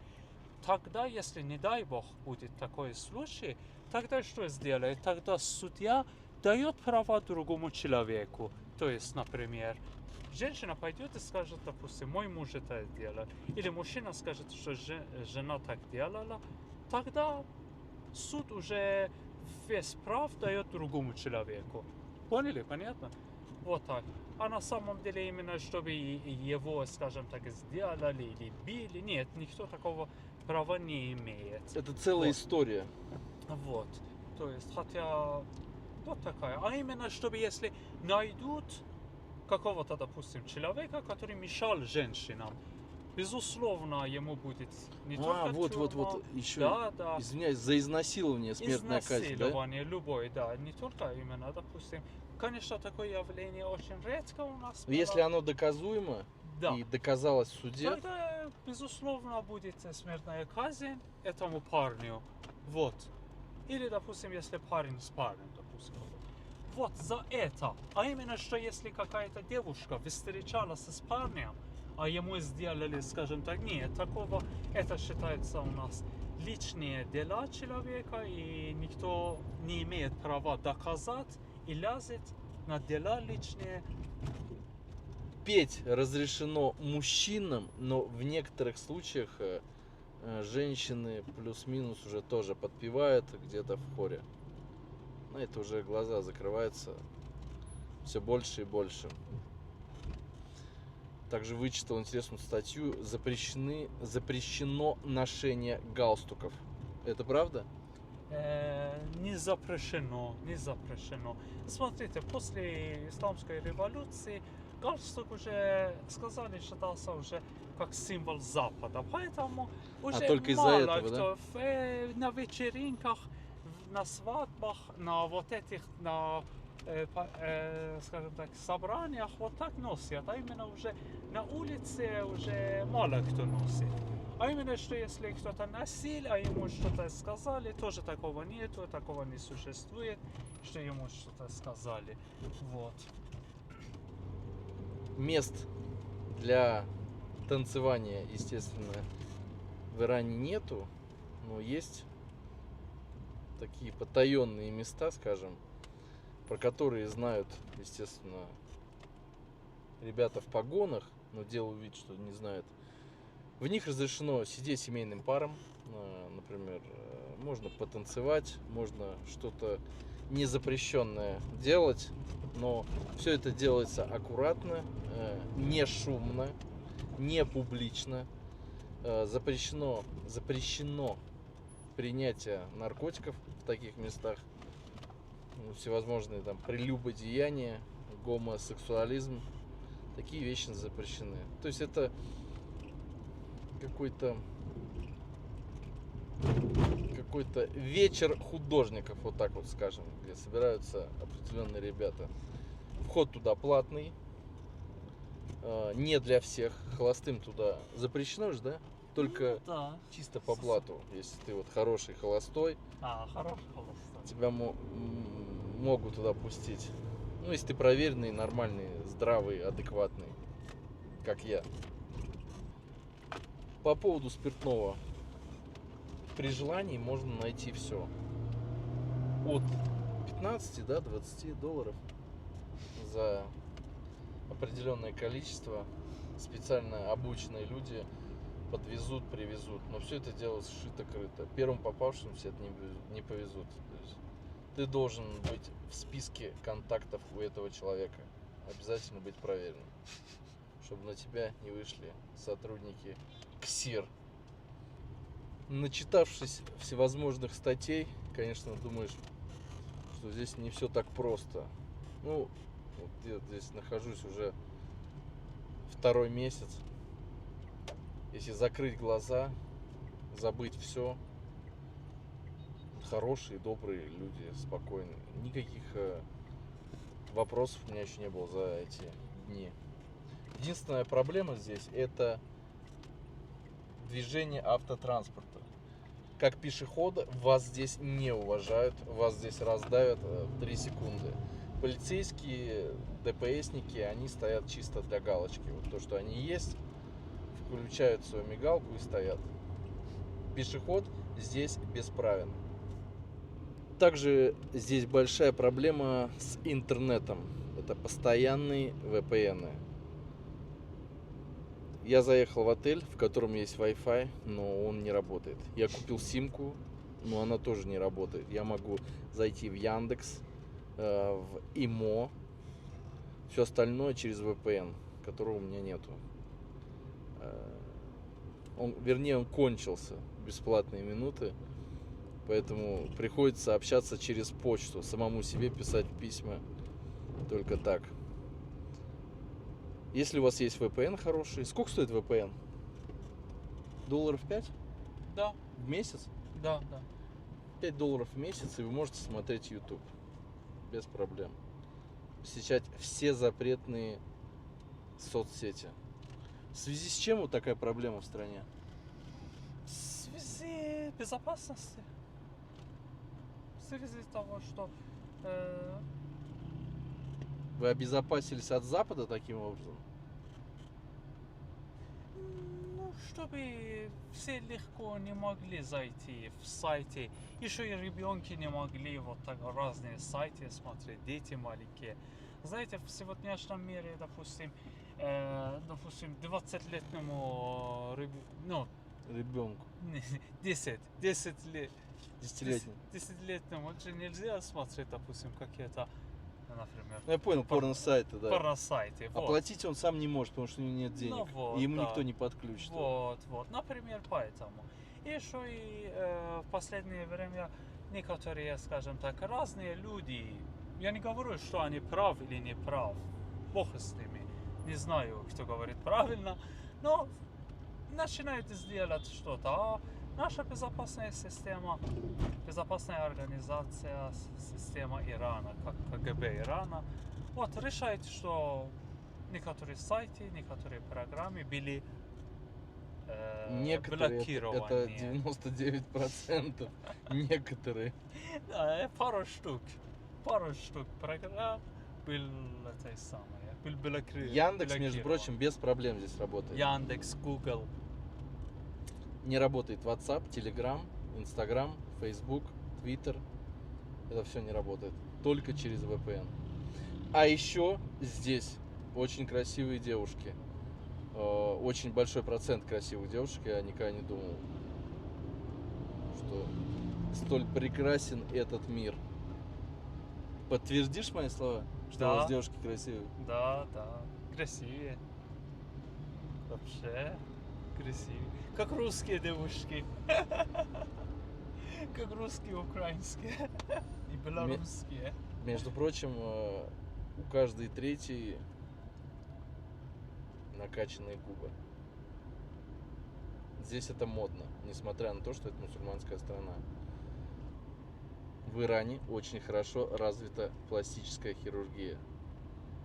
тогда, если не дай бог будет такой случай, тогда что сделает? Тогда судья дает права другому человеку. То есть, например, женщина пойдет и скажет, допустим, мой муж это делал. Или мужчина скажет, что жена так делала. Тогда суд уже весь прав дает другому человеку. Поняли? Понятно? Вот так. А на самом деле именно, чтобы его, скажем так, сделали или били, нет, никто такого права не имеет. Это целая Вот. история. Вот. То есть, хотя вот такая. А именно, чтобы если найдут какого-то, допустим, человека, который мешал женщинам, безусловно, ему будет не только тюрьма, еще, да, да, извиняюсь, за изнасилование смертная казнь, да? изнасилование любой, да, не только именно, допустим. Конечно, такое явление очень редко у нас. Если оно доказуемо да. и доказалось в суде, Тогда, безусловно, будет смертная казнь этому парню. Вот. Или, допустим, если парень с парнем, допустим. Вот за это. А именно, что если какая-то девушка встречалась с парнем, а ему сделали, скажем так, нет, такого, это считается у нас личные дела человека, и никто не имеет права доказать и лазить на дела личные. петь разрешено мужчинам, но в некоторых случаях женщины плюс-минус уже тоже подпевают где-то в хоре. На это уже глаза закрываются все больше и больше. Также вычитал интересную статью: запрещено ношение галстуков. Это правда? Не запрещено, не запрещено. Смотрите, после исламской революции галстук уже, сказали, считался уже как символ Запада. Поэтому уже только из-за мало этого, кто на вечеринках на свадьбах, на вот этих, скажем так, собраниях вот так носят, а именно уже на улице уже мало кто носит. А именно, что если кто-то носил, а ему что-то сказали, тоже такого нету, такого не существует, что ему что-то сказали. Вот. Мест для танцевания, естественно, в Иране нету, но есть такие потаенные места, скажем, про которые знают, естественно, ребята в погонах, но делают вид, что не знают. В них разрешено сидеть семейным парам, например, можно потанцевать, можно что-то незапрещенное делать, но все это делается аккуратно, не шумно, не публично. Запрещено принятие наркотиков в таких местах, всевозможные там прелюбодеяния, гомосексуализм, такие вещи запрещены. То есть это какой-то вечер художников, вот так вот скажем, где собираются определенные ребята. Вход туда платный, не для всех, холостым туда запрещено же, да? Только Да. чисто по блату, если ты вот хороший холостой, Хороший холостой. тебя могут туда пустить. Ну, если ты проверенный, нормальный, здравый, адекватный, как я. По поводу спиртного. При желании можно найти все. От 15 до 20 долларов за определенное количество. Специально обученные люди подвезут, привезут. Но все это дело сшито-крыто. Первым попавшимся это не повезут. То есть ты должен быть в списке контактов у этого человека. Обязательно быть проверенным, чтобы на тебя не вышли сотрудники КСИР. Начитавшись всевозможных статей, конечно, думаешь, что здесь не все так просто. Ну, вот я здесь нахожусь уже второй месяц. Если закрыть глаза, забыть все, хорошие, добрые люди, спокойные. Никаких вопросов у меня еще не было за эти дни. Единственная проблема здесь — это движение автотранспорта. Как пешехода вас здесь не уважают, вас здесь раздавят в 3 секунды. Полицейские, ДПСники, они стоят чисто для галочки. Вот то, что они есть, включают свою мигалку и стоят. Пешеход здесь бесправен. Также здесь большая проблема с интернетом. Это постоянные VPN. Я заехал в отель, в котором есть Wi-Fi, но он не работает. Я купил симку, но она тоже не работает. Я могу зайти в Яндекс, в ИМО, все остальное через VPN, которого у меня нету. Он кончился, бесплатные минуты, поэтому приходится общаться через почту, самому себе писать письма, только так. Если у вас есть VPN хороший, сколько стоит VPN? Долларов 5? Да, В месяц? да. 5 долларов в месяц, и вы можете смотреть YouTube без проблем. Посещать все запретные соцсети. В связи с чем вот такая проблема в стране? В связи безопасности. В связи того, что Вы обезопасились от Запада таким образом? ну, чтобы все легко не могли зайти в сайты. Еще и ребенки не могли вот так разные сайты смотреть, дети маленькие. Знаете, в сегодняшнем мире, допустим, 20-летнему Ребенку. 10 лет. Десятилетнему. 10-летнему же нельзя смотреть, допустим, какие-то, например, Ну, я понял, порно-сайты, да. порно-сайты. Вот. Оплатить он сам не может, потому что у него нет денег. вот, И ему да. никто не подключит. Вот, например, поэтому. И еще и в последнее время некоторые, скажем так, разные люди, я не говорю, что они прав или не прав, бог с ними, не знаю, кто говорит правильно, но начинают делать что-то, Наша безопасная система, безопасная организация, система Ирана, как КГБ Ирана, вот решает, что некоторые сайты, некоторые программы были Некоторые, это блокированы. 99%. Некоторые. Да, пару штук программ был этой самой, был Яндекс, между прочим, без проблем здесь работает. Яндекс, Google. Не работает WhatsApp, Telegram, Instagram, Facebook, Twitter. Это все не работает. Только через VPN. А еще здесь очень красивые девушки. Очень большой процент красивых девушек. Я никогда не думал, что столь прекрасен этот мир. Подтвердишь мои слова, что Да. у вас девушки красивые? Да, красивее. Вообще красивее. Как русские девушки. Как русские, украинские и белорусские. Между прочим, у каждой третьей накачанные губы. Здесь это модно, несмотря на то, что это мусульманская страна. В Иране очень хорошо развита пластическая хирургия.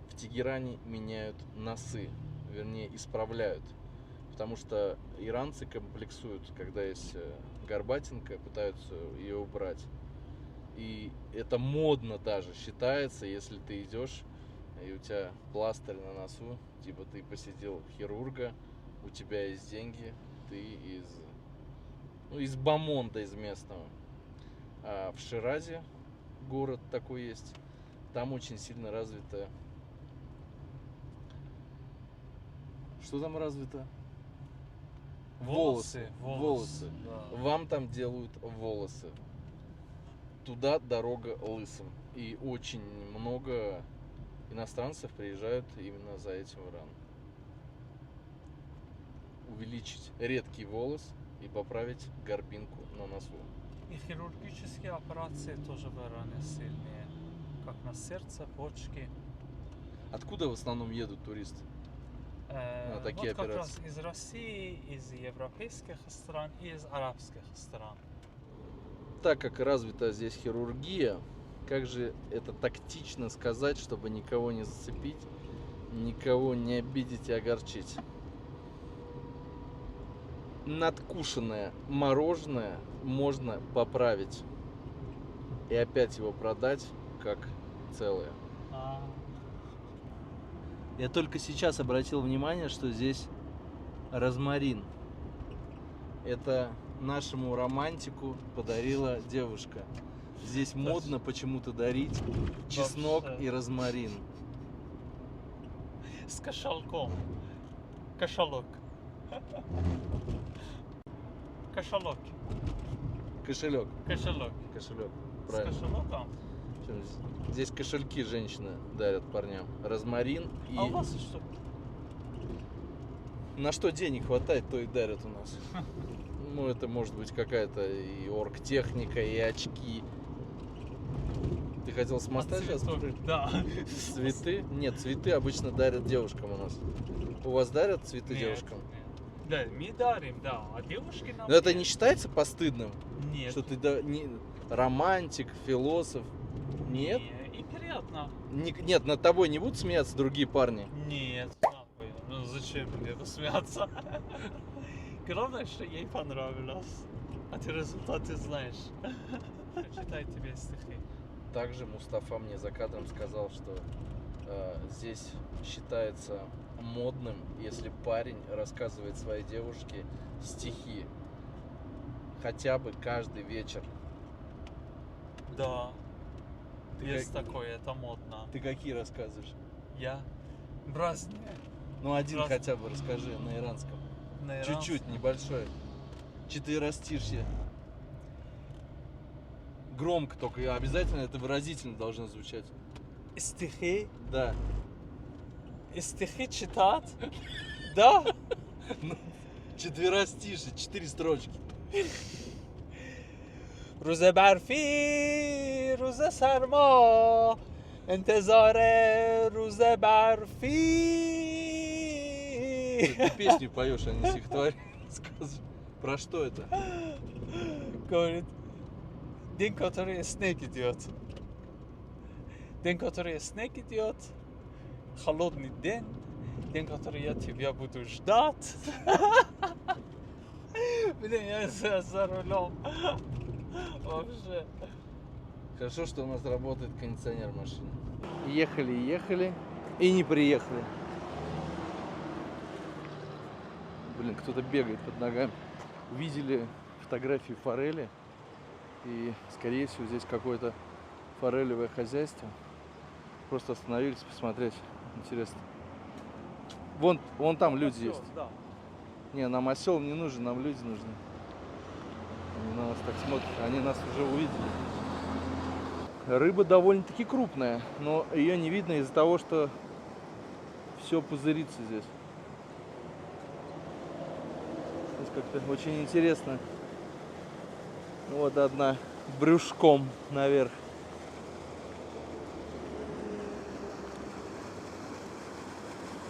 В Тегеране меняют носы, вернее исправляют. Потому что иранцы комплексуют, когда есть горбатинка, пытаются ее убрать. И это модно даже считается, если ты идешь, и у тебя пластырь на носу, типа ты посетил хирурга, у тебя есть деньги, ты из Бамонда, из местного. А в Ширазе, город такой есть, там очень сильно развито... Что там развито? Волосы. Да. Вам там делают волосы. Туда дорога лысым. И очень много иностранцев приезжают именно за этим в Иран. Увеличить редкий волос и поправить горбинку на носу. И хирургические операции тоже в Иране сильнее. Как на сердце, почки. Откуда в основном едут туристы? такие вот как операции. раз из России, из европейских стран и из арабских стран. Так как развита здесь хирургия, как же это тактично сказать, чтобы никого не зацепить, никого не обидеть и огорчить? Надкушенное мороженое можно поправить и опять его продать как целое. Я только сейчас обратил внимание, что здесь розмарин. Это нашему романтику подарила девушка. Здесь модно почему-то дарить чеснок и розмарин. С кошелком. Кошелок. Кошелок. Кошелек. Кошелок. Кошелек. С Правильно. кошелоком. Здесь кошельки женщины дарят парням. Розмарин и... А у вас что? На что денег хватает, то и дарят у нас. Ну, это может быть какая-то и оргтехника, и очки. Ты хотел с моста сейчас? Да. Цветы? Нет, цветы обычно дарят девушкам у нас. У вас дарят цветы Нет, девушкам? нет. Да, мы дарим, да. А девушки нам Но это нет. не считается постыдным? Нет. Что ты романтик, философ? Нет? И приятно. Нет, над тобой не будут смеяться другие парни? Нет. Нахуй. Ну зачем мне это смеяться? Главное, что ей понравилось. А ты результаты знаешь. Читай тебе стихи. Также Мустафа мне за кадром сказал, что здесь считается модным, если парень рассказывает своей девушке стихи хотя бы каждый вечер. Да. Ты Есть как- такое, это модно. Ты какие рассказываешь? Я разные. Ну, один Раз- хотя бы расскажи на иранском. На Чуть-чуть, небольшое. Четверостишье. Громко только, и обязательно это выразительно должно звучать. Стихи. Да. Стихи читать. Да. Четверостишье, 4 строчки. روز برفی روز سرما انتظار روز برفی Ты песню поешь, а не стихотворение рассказываешь. Про что это? Говорит, день, который снег идет. День, который снег идет, холодный день, день, который я тебя буду ждать. Блин, я за рулем. Вообще. Хорошо, что у нас работает кондиционер в машине. Ехали и не приехали. Блин, кто-то бегает под ногами. Увидели фотографии форели. И, скорее всего, здесь какое-то форелевое хозяйство. Просто остановились посмотреть. Интересно. Вон там люди есть. Да. Не, нам осел не нужен, нам люди нужны. Они на нас так смотрят, они нас уже увидели. Рыба довольно-таки крупная, но ее не видно из-за того, что все пузырится здесь. Здесь как-то очень интересно. Вот одна брюшком наверх.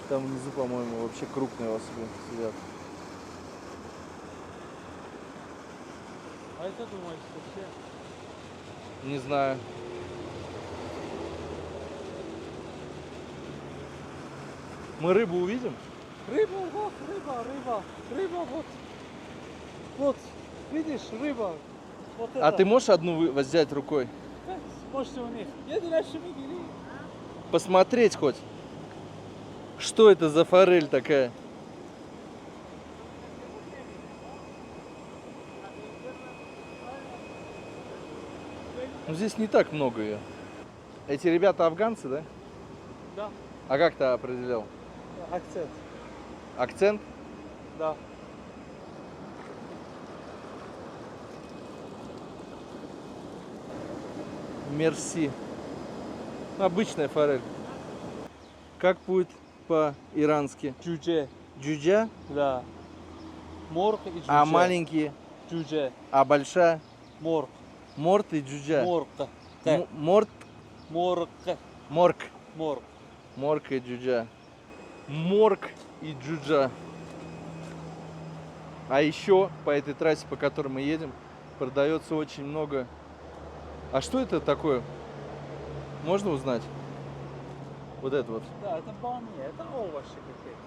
Там внизу, по-моему, вообще крупные особи сидят. А это думаешь, что все? Не знаю. Мы рыбу увидим? Рыба, вот, рыба, вот. Вот, видишь, рыба. Вот это. А ты можешь одну взять рукой? Можете у них. Я дальше видели. Посмотреть хоть. Что это за форель такая? Ну, здесь не так много ее. Эти ребята афганцы, да? Да, А как ты определял? акцент. Акцент? Да. Мерси. Обычная форель. Как будет по-ирански? Cüce. Джуджа? Да. Морг и cüce. А маленькие? Cüce. А большая? Морг. Морт и джуджа. Морг. Морт, Морг. морг. Морг. Морг и джуджа. Морг и джуджа. А еще по этой трассе, по которой мы едем, продается очень много. А что это такое? Можно узнать? Вот это вот. Да, это бамия, это овощи какие-то.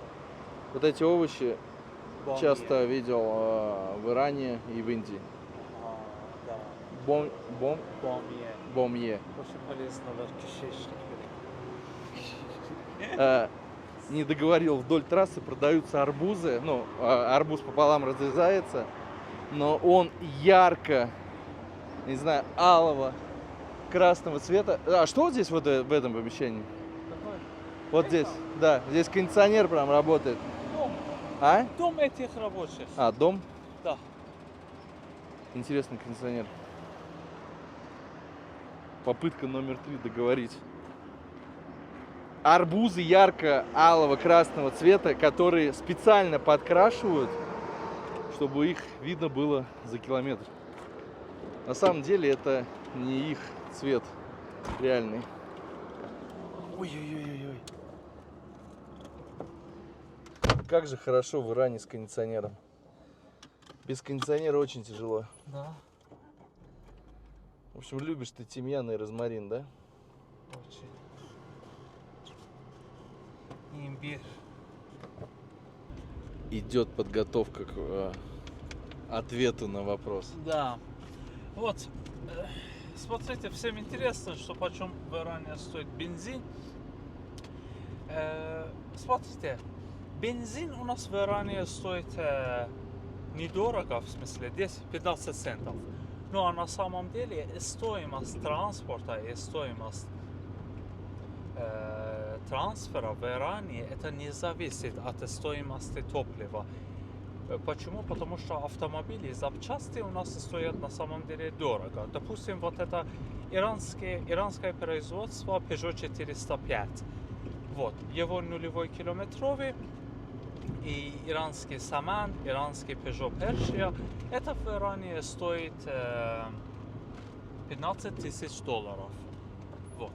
Вот эти овощи Бамия. часто видел в Иране и в Индии. А, да. Бамия. Бомье. Очень полезно для кишечника. Не договорил, вдоль трассы продаются арбузы. Ну, арбуз пополам разрезается, но он ярко, не знаю, алого, красного цвета. А что вот здесь вот в этом помещении? Какой? Вот здесь, да, здесь кондиционер прям работает. Дом. А? Дом этих рабочих. А, дом? Да. Интересный кондиционер. Попытка номер 3 договорить. Арбузы ярко-алого красного цвета, которые специально подкрашивают, чтобы их видно было за километр. На самом деле это не их цвет реальный. Ой-ой-ой-ой. Как же хорошо в Иране с кондиционером. Без кондиционера очень тяжело. Да. В общем, любишь ты тимьян и розмарин, да? Очень. Имбирь. Идет подготовка к ответу на вопрос. Да. Вот. Смотрите, всем интересно, что почем в Иране стоит бензин. Смотрите, бензин у нас в Иране стоит недорого, в смысле 10-15 центов. Ну а на самом деле стоимость транспорта и стоимость трансфера в Иране это не зависит от стоимости топлива. Почему? Потому что автомобили, запчасти у нас стоят на самом деле дорого. Допустим, вот это иранское производство Peugeot 405. Вот, его нулевой километровый и иранский Саман, иранский Peugeot Persia. Это в Иране стоит 15 тысяч долларов. Вот.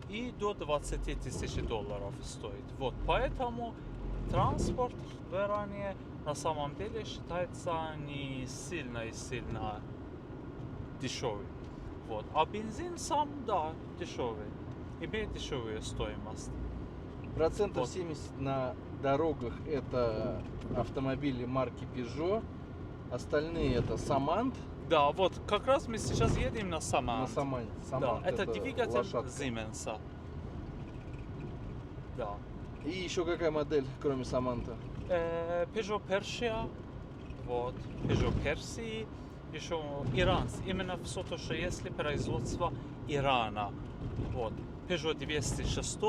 И до 20 тысяч долларов стоит. Вот, поэтому транспорт в Иране на самом деле считается не сильно и сильно дешевый. Вот. А бензин сам, да, дешевый. Имеет дешевую стоимость. Процентов Вот. 70 на дорогах это автомобили марки Peugeot. Остальные это Самант. Да, вот как раз мы сейчас едем на Самант. На Саманте. Да, Самант это двигатель лошадка. Siemens. Да. И еще какая модель, кроме Саманта? Peugeot Persia, вот, Peugeot Persi, еще иранцы. Именно все то, что если производство Ирана. Вот. Peugeot 206,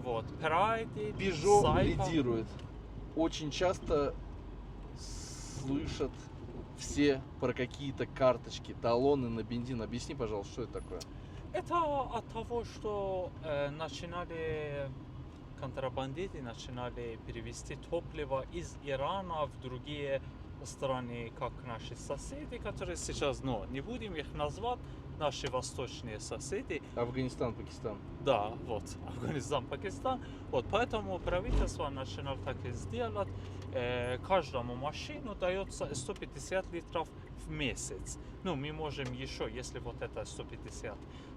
вот, Pride, Peugeot Saifa. лидирует. Очень часто слышат все про какие-то карточки, талоны на бензин. Объясни, пожалуйста, что это такое? Это от того, что начинали контрабандисты начинали перевести топливо из Ирана в другие страны, как наши соседи, которые сейчас, но не будем их назвать, наши восточные соседи. Афганистан, Пакистан. Да, вот, Афганистан, Пакистан. Вот, поэтому правительство начинало так и сделать. Каждому машину дается 150 литров в месяц. Ну, мы можем еще, если вот это 150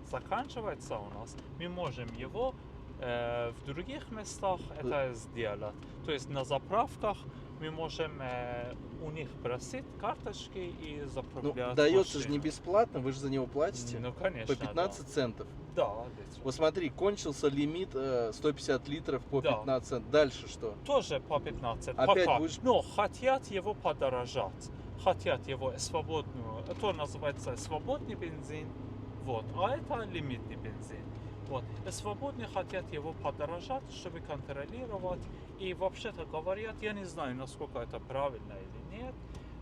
заканчивается у нас, мы можем его в других местах это сделать. То есть на заправках мы можем у них просить карточки и Ну, заправлять дается же машину. не бесплатно, вы же за него платите. Ну, конечно, По 15 центов. Да, да. Вот смотри, кончился лимит 150 литров по Да. 15 центов. Дальше что? Тоже по 15. Опять пока. будешь- Но хотят его подорожать. Хотят его свободную. Это называется свободный бензин. Вот. А это лимитный бензин. Вот. И свободные хотят его подорожать, чтобы контролировать. И вообще-то говорят, я не знаю, насколько это правильно или нет,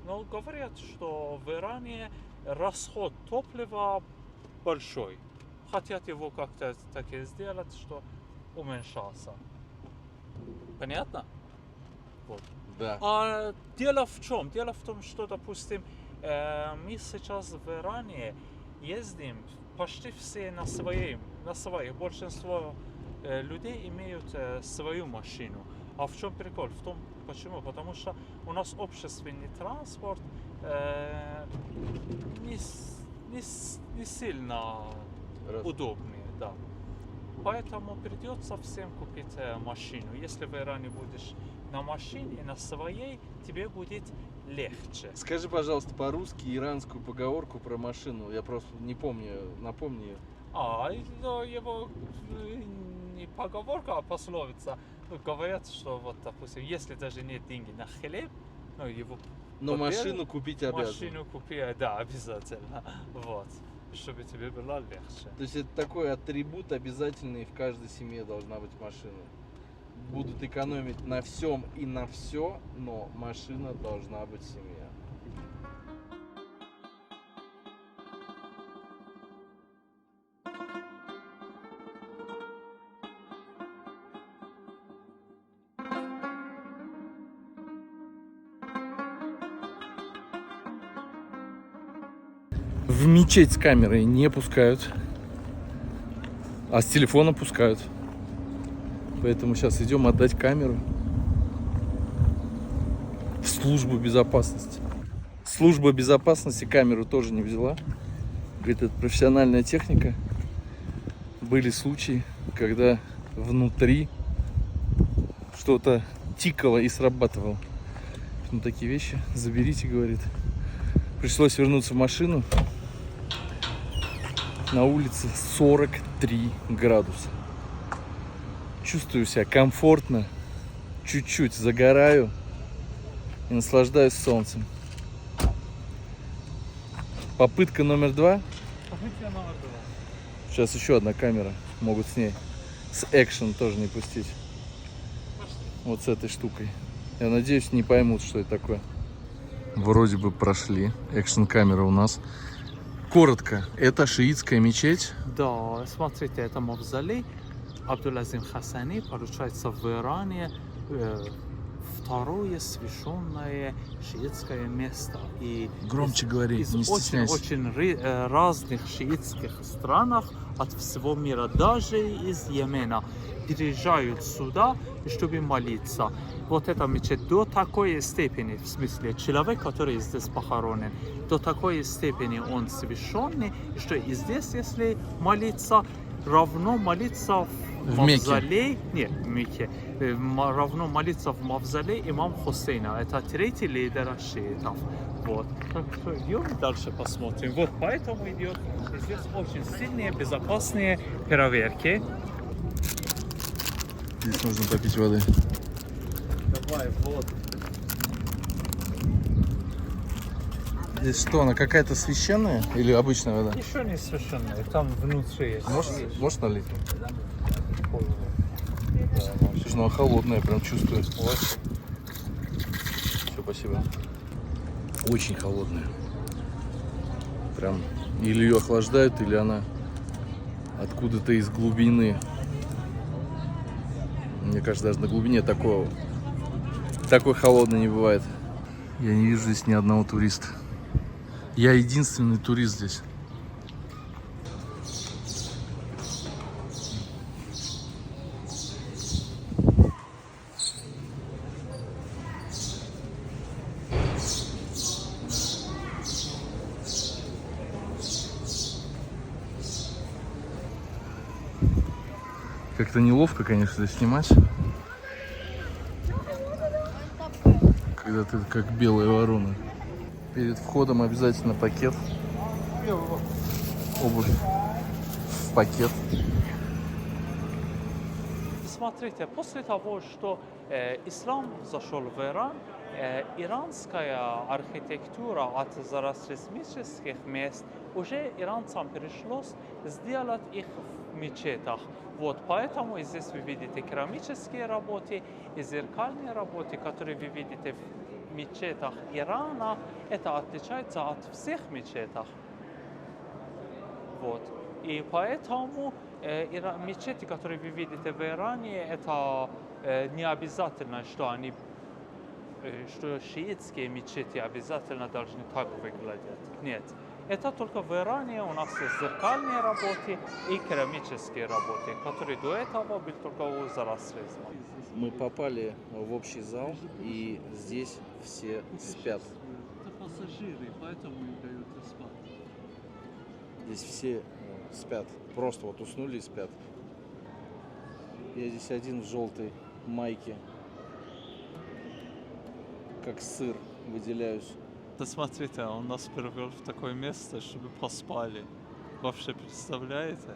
но говорят, что в Иране расход топлива большой. Хотят его как-то так и сделать, что уменьшался. Понятно? Вот. Да. А дело в чем? Дело в том, что, допустим, мы сейчас в Иране ездим почти все на своей. Большинство людей имеют свою машину. А в чем прикол? В том, почему? Потому что у нас общественный транспорт не сильно удобный, да. Поэтому придется всем купить машину. Если в Иране будешь на машине, на своей, тебе будет легче. Скажи, пожалуйста, по-русски иранскую поговорку про машину. Я просто не помню. Напомни ее. Его не поговорка, а пословица. Ну, говорят, что вот, допустим, если даже нет деньги на хлеб, ну, его Но во-первых, машину купить обязан. машину купи, да, обязательно. Вот. Чтобы тебе было легче. То есть это такой атрибут обязательный, в каждой семье должна быть машина. Будут экономить на всем и на все, но машина должна быть в семье. В мечеть с камерой не пускают, а с телефона пускают. Поэтому сейчас идем отдать камеру в службу безопасности. Служба безопасности камеру тоже не взяла. Говорит, это профессиональная техника. Были случаи, когда внутри что-то тикало и срабатывало. Ну, такие вещи заберите, говорит. Пришлось вернуться в машину. На улице 43 градуса. Чувствую себя комфортно. Чуть-чуть загораю и наслаждаюсь солнцем. Попытка номер 2. Сейчас еще одна камера. Могут с ней. С экшен тоже не пустить. Вот с этой штукой. Я надеюсь, не поймут, что это такое. Вроде бы прошли. Экшн-камера у нас. Коротко. Это шиитская мечеть. Да, смотрите, это мавзолей Абдулазим Хасани, получается в Иране, второе священное шиитское место. И Громче говори, из не стесняйся. очень разных шиитских странах от всего мира, даже из Йемена, приезжают сюда, чтобы молиться. Вот эта мечеть до такой степени, в смысле, человек, который здесь похоронен, до такой степени он священный, что и здесь, если молиться, равно молиться в Мекке. мавзолей, нет, в Мекке, равно молиться в мавзолей имам Хусейна. Это третий лидер шиитов. Вот. Так что идем дальше посмотрим. Вот поэтому идет здесь очень сильные безопасные проверки. Здесь можно попить воды. Давай, вот. Здесь что, она какая-то священная или обычная вода? Еще не священная, там внутри есть. Можешь налить? Слушай, ну она холодная, прям чувствую. Очень. Все, спасибо. Очень холодная. Прям или ее охлаждают, или она откуда-то из глубины. Мне кажется, даже на глубине такой холодной не бывает. Я не вижу здесь ни одного туриста. Я единственный турист здесь. Как-то неловко, конечно, здесь снимать. Когда ты как белая ворона. Перед входом обязательно пакет. Обувь в пакет. Смотрите, после того, что ислам зашел в Иран, иранская архитектура от зороастрийских мест уже иранцам пришлось сделать их в мечетях. Вот, поэтому здесь вы видите керамические работы и зеркальные работы, которые вы видите в мечетях Ирана. Это отличается от всех мечетей. Вот. И поэтому мечети, которые вы видите в Иране, это не обязательно, что шиитские мечети обязательно должны так выглядеть. Нет. Это только в Иране у нас есть зеркальные работы и керамические работы, которые до этого были только у зороастризма. Мы попали в общий зал, и здесь все спят. Это пассажиры, поэтому им дают спать. Здесь все спят. Просто вот уснули и спят. Я здесь один в желтой майке. Как сыр выделяюсь. Да смотрите, он нас привел в такое место, чтобы поспали. Вообще представляете?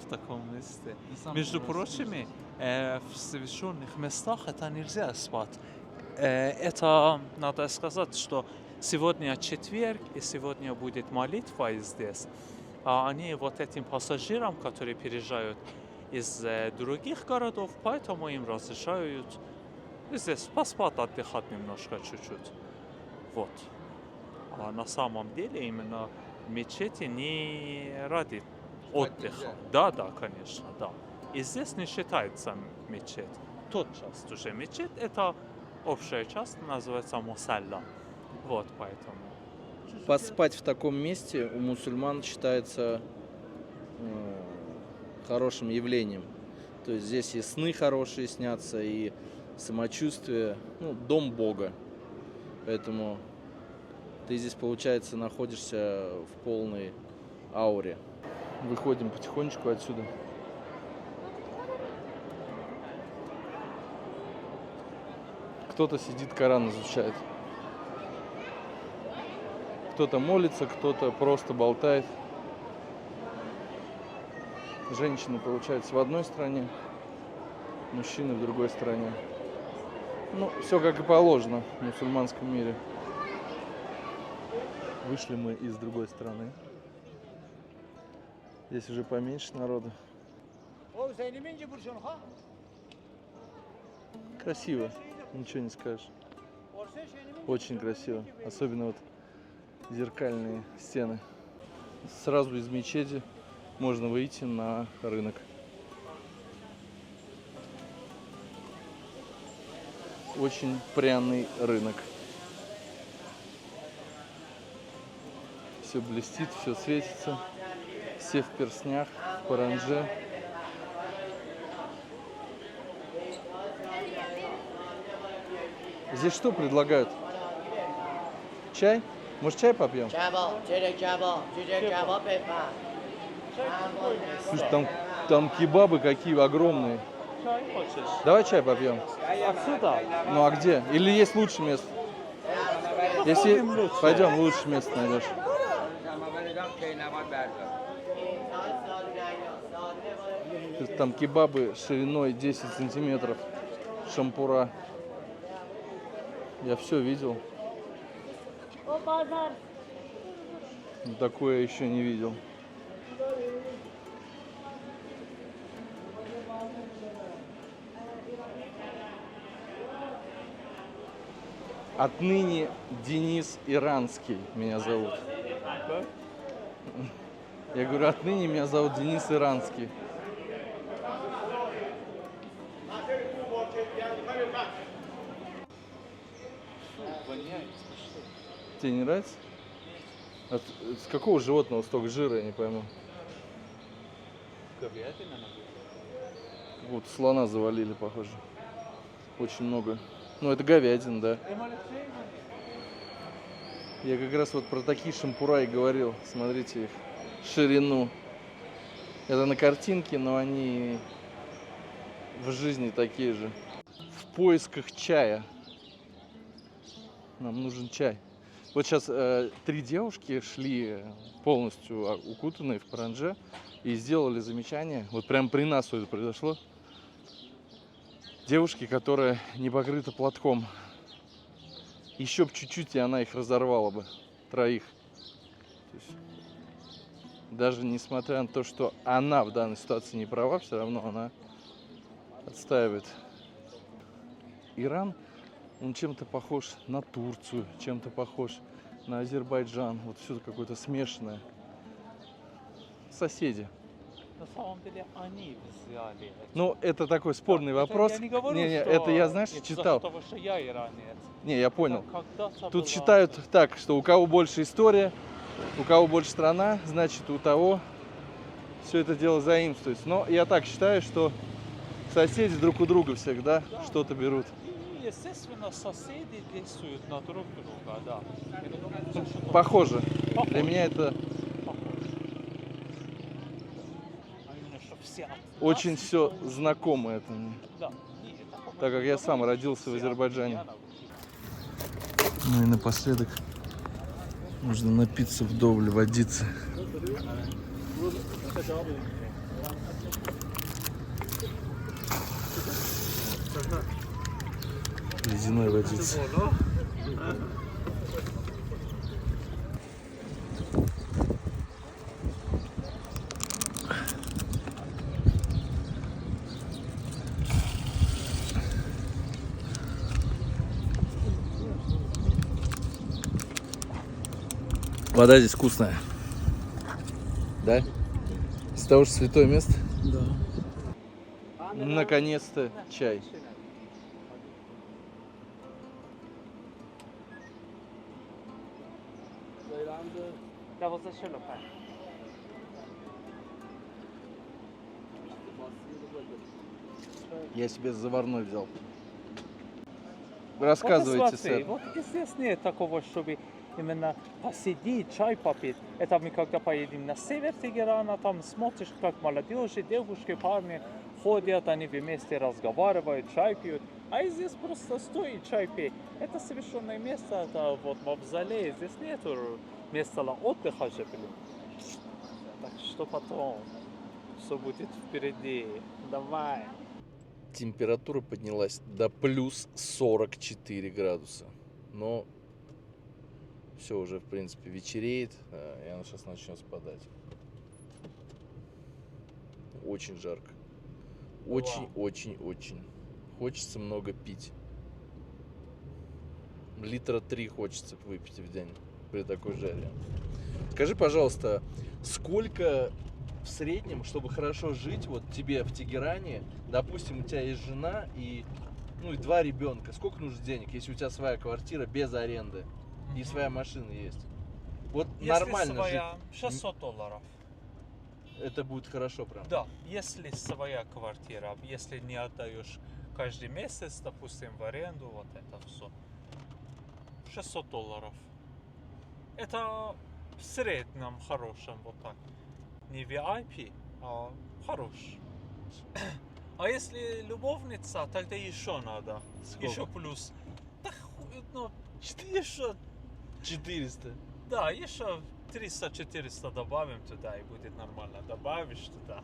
В таком месте. Между прочим, в священных местах это нельзя спать. Это надо сказать, что сегодня четверг, и сегодня будет молитва здесь. А они вот этим пассажирам, которые приезжают из других городов, поэтому им разрешают здесь поспать, отдыхать немножко, чуть-чуть. Вот. А на самом деле именно мечети не ради отдыха. Да, конечно, да. И здесь не считается мечеть. Тот часть уже мечеть, это общая часть, называется мусалла. Вот, поэтому. Поспать в таком месте у мусульман считается хорошим явлением. То есть здесь и сны хорошие снятся, и самочувствие, дом Бога. Поэтому ты здесь, получается, находишься в полной ауре. Выходим потихонечку отсюда. Кто-то сидит, Коран изучает. Кто-то молится, кто-то просто болтает. Женщины, получается, в одной стране, мужчины в другой стране. Все как и положено в мусульманском мире. Вышли мы из другой стороны. Здесь уже поменьше народу. Красиво, ничего не скажешь. Очень красиво. Особенно вот зеркальные стены. Сразу из мечети можно выйти на рынок. Очень пряный рынок. Все блестит, все светится. Все в перстнях, в паранже. Здесь что предлагают? Чай? Может, чай попьем? Слушай, там кебабы какие огромные. Çay хочешь? Давай чай попьем. Отсюда? Ну а где? Или есть лучше место? Если Посмотрим лучше. пойдем, лучше место найдешь. Там кебабы шириной 10 сантиметров. Шампура. Я все видел. Но такое я еще не видел. Отныне Денис Иранский меня зовут. Я говорю, отныне меня зовут Денис Иранский. Тебе не нравится? С какого животного столько жира, я не пойму. Говядина, наверное. Вот слона завалили, похоже. Очень много. Ну, это говядина, да. Я как раз вот про такие шампура и говорил. Смотрите их ширину. Это на картинке, но они в жизни такие же. В поисках чая. Нам нужен чай. Вот сейчас 3 девушки шли полностью укутанные в паранже и сделали замечание. Вот прямо при нас все это произошло. Девушки, которая не покрыта платком. Еще бы чуть-чуть, и она их разорвала бы. 3. То есть, даже несмотря на то, что она в данной ситуации не права, все равно она отстаивает. Иран, он чем-то похож на Турцию, чем-то похож на Азербайджан. Вот все какое-то смешанное. Соседи. На самом деле они взяли. Ну, это такой спорный вопрос. Я не говорю, Не, что это я, знаешь, из-за читал. того, что я иранец. Не, я понял. Когда-то Тут была- считают так, что у кого больше история, у кого больше страна, значит у того все это дело заимствуется. Но я так считаю, что соседи друг у друга всегда что-то берут. И, естественно, соседи действуют на друг друга, да. Похоже. Похоже. Для меня это А именно, что все от нас очень все должны- знакомо. Это мне. Да. И это, Так как я сам говорю, родился в все Азербайджане. от меня. Ну и напоследок нужно напиться вдоволь, водиться. Ледяной водицы. Вода здесь вкусная. Да? С того же святое место? Да. Наконец-то чай. Я себе заварной взял. Рассказывайте, сэр. Вот здесь нет такого, чтобы именно посидеть, чай попить. Это мы когда поедем на север Тегерана, там смотришь, как молодежи, девушки, парни ходят, они вместе разговаривают, чай пьют. А здесь просто стой и чай пей. Это совершенное место, это вот мавзолей. Здесь нету места для отдыха же, блин. Так что потом, все будет впереди. Давай. Температура поднялась до плюс 44 градуса. Но все уже, в принципе, вечереет, и оно сейчас начнет спадать. Очень жарко. Очень. Хочется много пить. Литра 3 хочется выпить в день при такой жаре. Скажи, пожалуйста, сколько в среднем, чтобы хорошо жить, вот тебе в Тегеране, допустим, у тебя есть жена и ну и 2 ребенка. Сколько нужно денег, если у тебя своя квартира без аренды и своя машина есть? Вот Если нормально своя, жить. $600. Это будет хорошо прям. Да, если своя квартира, если не отдаешь каждый месяц, допустим, в аренду, вот это все. $600. Это в среднем хорошем, вот так. Не VIP, а хорош. А если любовница, тогда еще надо. Сколько? Еще плюс. Да, ну, еще, 400. да, еще 300-400 добавим туда и будет нормально. Добавишь туда.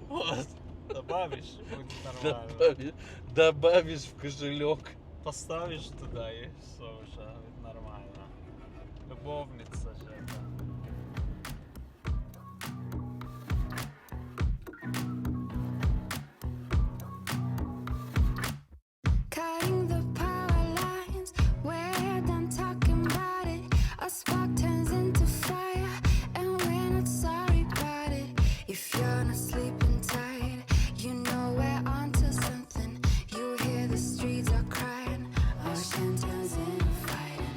Вот. Добавишь, будет нормально. Добавишь в кошелек. Поставишь туда и все уже будет нормально. Любовница же это. Cutting the power lines, we're done talking about it. A spark turns into fire, and we're not sorry about it. If you're not sleeping tight, you know we're onto something. You hear the streets are crying, ocean turns into fighting.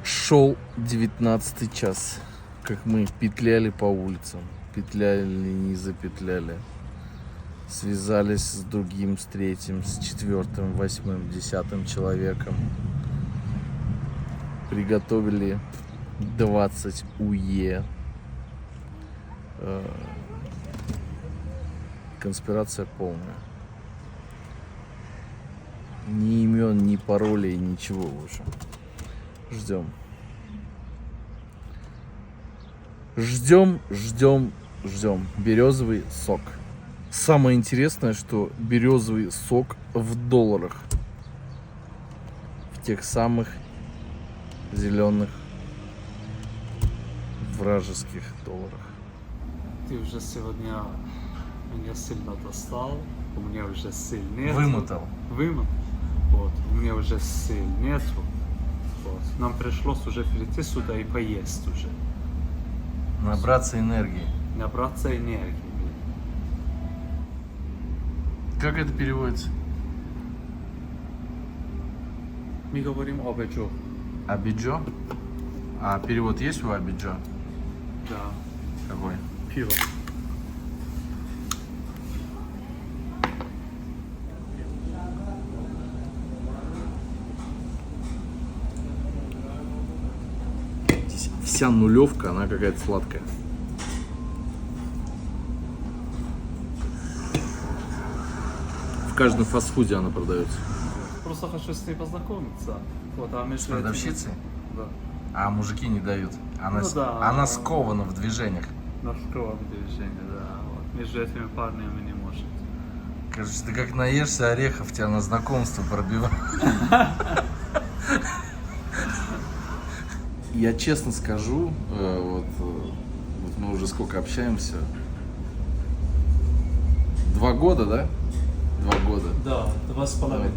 Шел 19 час, как мы петляли по улицам. Петляли, не запетляли. Связались с другим, с третьим, с 4-м, 8-м, 10-м человеком. Приготовили 20 УЕ. Конспирация полная. Ни имен, ни паролей, ничего уже. Ждем. Ждем. Березовый сок. Самое интересное, что березовый сок в долларах. В тех самых зеленых вражеских долларах. Ты уже сегодня меня сильно достал, у меня уже сил нет. Вымотал. Вот, у меня уже сил нету. Вот. Нам пришлось уже прийти сюда и поесть уже. Набраться энергии. Набраться энергии. Как это переводится? Мы говорим об Эджо. Абиджо? А перевод есть у Абиджо? Да. Какой? Пиво. Здесь вся нулевка, она какая-то сладкая. В каждом фастфуде она продается. Просто хочу с ней познакомиться. Вот, а между С продавщицей? этим- Да. А мужики не дают. Она, Ну да. она скована в движениях. На скором движении, да. Вот. Между этими парнями не может. Короче, ты как наешься орехов, тебя на знакомство пробивают. Я честно скажу, вот мы уже сколько общаемся. 2 года, да? 2 года. Да, 2,5.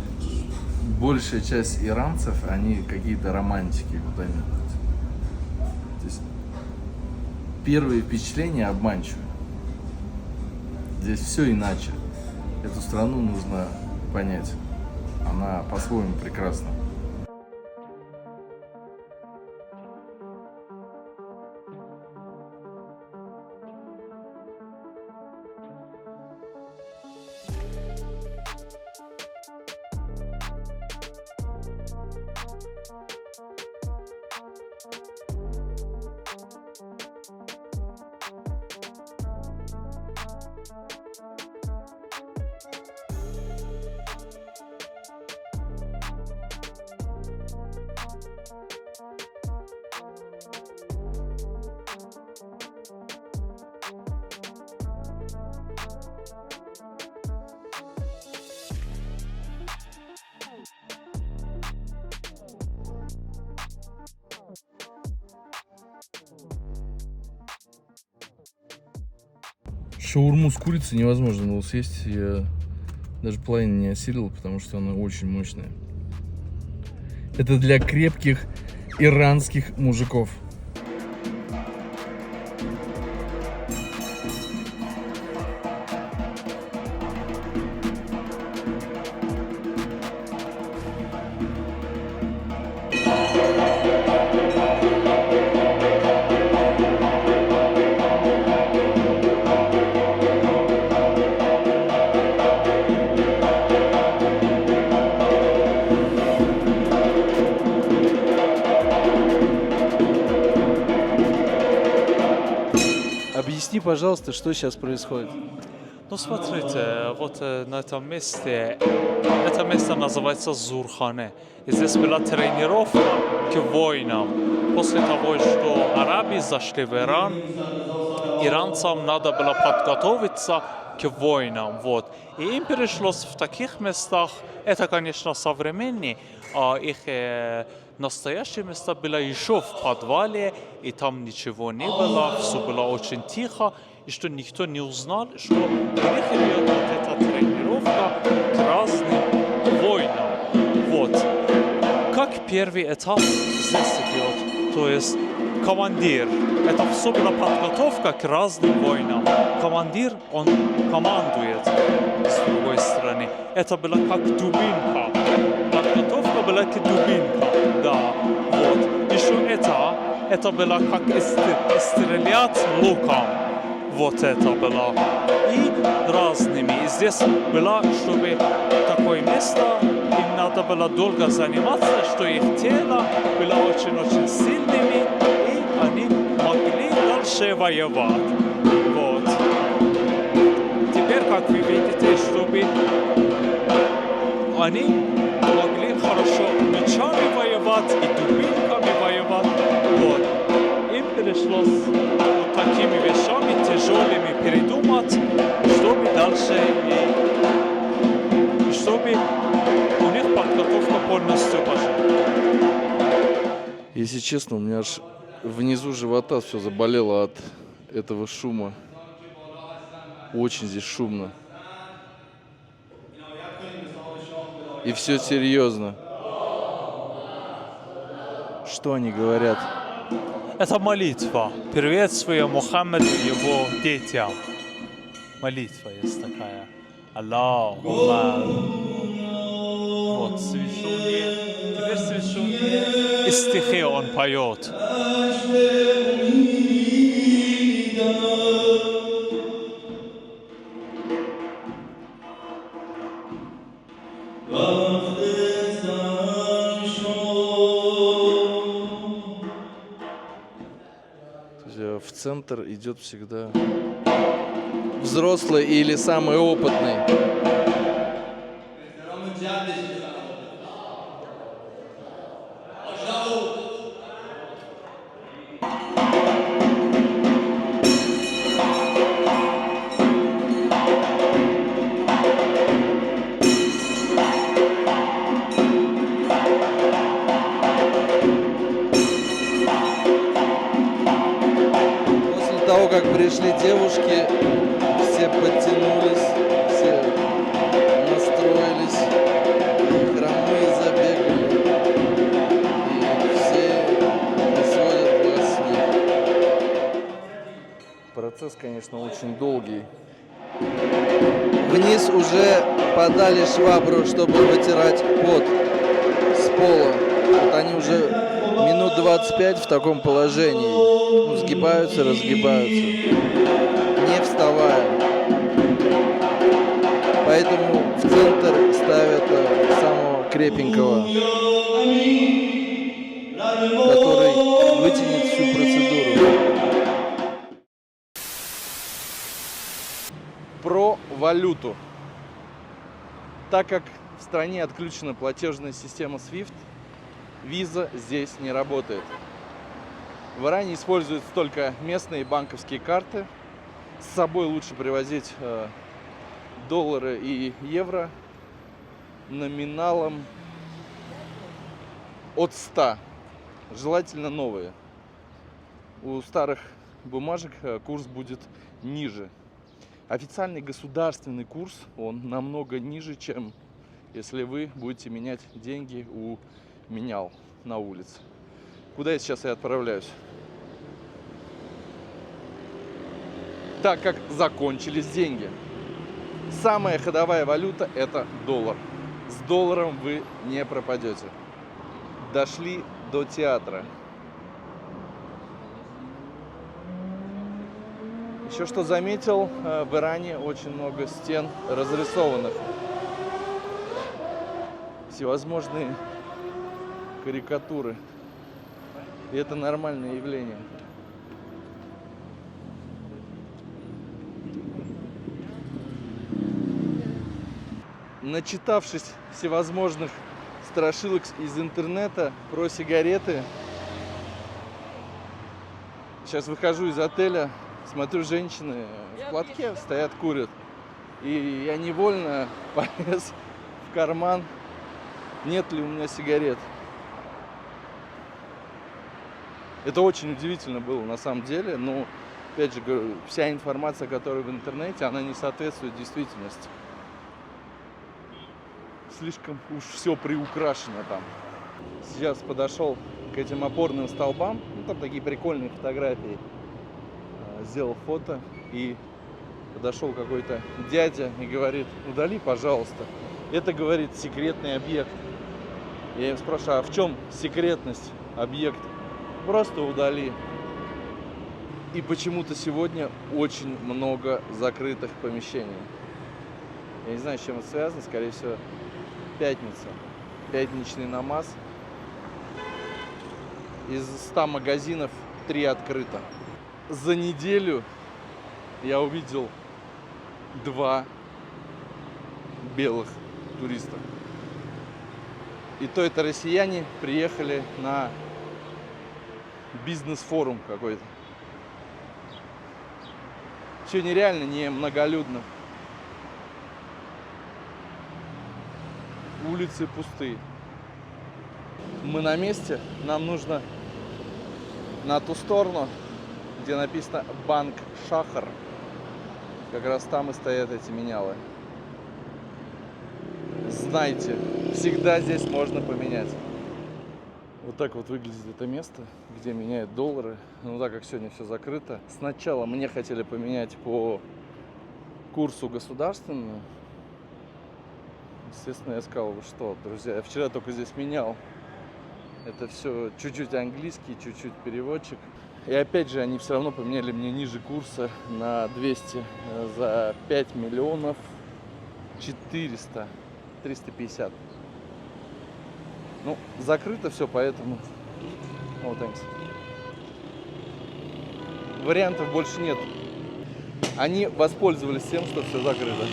Большая часть иранцев, они какие-то романтики, вот они. То есть первые впечатления обманчивы. Здесь все иначе. Эту страну нужно понять. Она по-своему прекрасна. Шаурму с курицей невозможно было съесть. Я даже половину не осилил, потому что она очень мощная. Это для крепких иранских мужиков. Объясни, пожалуйста, что сейчас происходит. Ну, смотрите, вот на этом месте, это место называется Зурхане. И здесь была тренировка к войнам. После того, что арабы зашли в Иран, иранцам надо было подготовиться к войнам. Вот. И им пришлось в таких местах, это, конечно, современные, а их настоящие места было еще в подвале, и там ничего не было, все было очень тихо, и что никто не узнал, что у них идет вот эта тренировка к разным войнам. Вот. Как первый этап здесь идет, то есть командир. Это все была подготовка к разным войнам. Командир, он командует с другой стороны. Это было как дубинка. Подготовка была к дубинка. Да, вот. Еще это было как стрелять луком. Вот это было. И разными. И здесь было, чтобы такое место, им надо было долго заниматься, что их тело было очень-очень сильными, и они могли дальше воевать. Вот. Теперь, как вы видите, чтобы они могли хорошо мечами воевать и дубинками воевать. Вот. Им пришлось вот такими вещами тяжелыми придумать, чтобы дальше и чтобы у них подготовка полностью пошла. Если честно, у меня аж внизу живота все заболело от этого шума. Очень здесь шумно. И все серьезно. Что они говорят? Это молитва. Приветствие Мухаммеду и его детям. Молитва есть такая. Аллахумма. Вот, священные. Теперь священные. И стихи он поет. В центр идет всегда взрослый или самый опытный. После того, как пришли девушки, все подтянулись, все настроились, и хромые забегали, и все не сводят глаз с них. Процесс, конечно, очень долгий. Вниз уже подали швабру, чтобы вытирать пот с пола. Вот они уже минут 25 в таком положении. Ну, сгибаются, разгибаются, не вставая. Поэтому в центр ставят самого крепенького, который вытянет всю процедуру. Про валюту. Так как в стране отключена платежная система SWIFT, виза здесь не работает. В Иране используются только местные банковские карты. С собой лучше привозить доллары и евро номиналом от 100. Желательно новые. У старых бумажек курс будет ниже. Официальный государственный курс, он намного ниже, чем если вы будете менять деньги у менял на улице. Куда я сейчас и отправляюсь. Так как закончились деньги. Самая ходовая валюта – это доллар. С долларом вы не пропадете. Дошли до театра. Еще что заметил, в Иране очень много стен разрисованных. Всевозможные карикатуры. И это нормальное явление. начитавшись всевозможных страшилок из интернета про сигареты, сейчас выхожу из отеля, смотрю, женщины в платке стоят, курят. И я невольно полез в карман, нет ли у меня сигарет. Это очень удивительно было на самом деле, но, опять же говорю, вся информация, которая в интернете, она не соответствует действительности. Слишком уж все приукрашено там. Сейчас подошел к этим опорным столбам, ну, там такие прикольные фотографии. Сделал фото, и подошел какой-то дядя и говорит: удали, пожалуйста. Это, говорит, секретный объект. Я им спрашиваю: а в чем секретность объекта? Просто удали. И почему-то сегодня очень много закрытых помещений. Я не знаю, с чем это связано, скорее всего, пятница. Пятничный намаз. Из 100 магазинов 3 открыто. За неделю я увидел 2 белых туриста. И то это россияне приехали на бизнес-форум какой-то. Сегодня реально не многолюдно. Улицы пустые. Мы на месте. Нам нужно на ту сторону, где написано Банк Шахар. Как раз там и стоят эти менялы. Знайте, всегда здесь можно поменять. Вот так вот выглядит это место, где меняют доллары. Ну, так как сегодня все закрыто. Сначала мне хотели поменять по курсу государственному. Естественно, я сказал: вы что, друзья, я вчера только здесь менял. Это все чуть-чуть английский, чуть-чуть переводчик. И опять же, они все равно поменяли мне ниже курса на 200 за 5 миллионов 400, 350. Ну, закрыто все, поэтому... Oh, thanks. Вариантов больше нет. Они воспользовались тем, что все закрыто.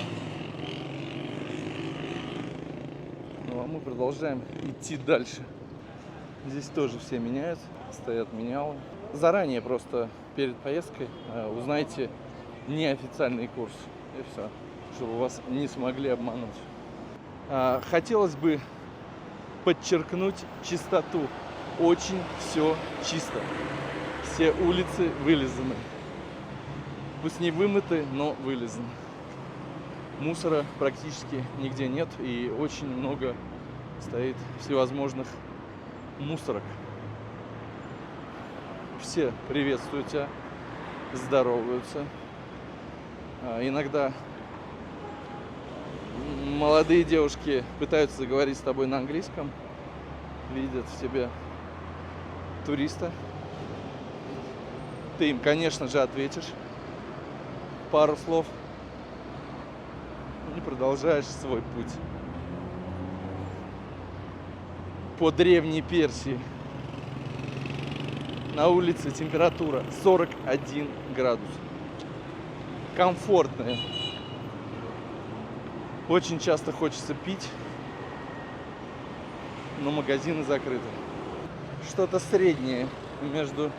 Ну, а мы продолжаем идти дальше. Здесь тоже все меняют, стоят менялы. Заранее просто перед поездкой узнайте неофициальный курс. И все, чтобы вас не смогли обмануть. Хотелось бы подчеркнуть чистоту. Очень все чисто. Все улицы вылизаны. Пусть не вымыты, но вылизаны. Мусора практически нигде нет. И очень много стоит всевозможных мусорок. Все приветствуют тебя, здороваются. Иногда молодые девушки пытаются заговорить с тобой на английском, видят в тебе туриста. Ты им, конечно же, ответишь пару слов и продолжаешь свой путь по Древней Персии. На улице температура 41 градус. Комфортная. Очень часто хочется пить, но магазины закрыты. Что-то среднее между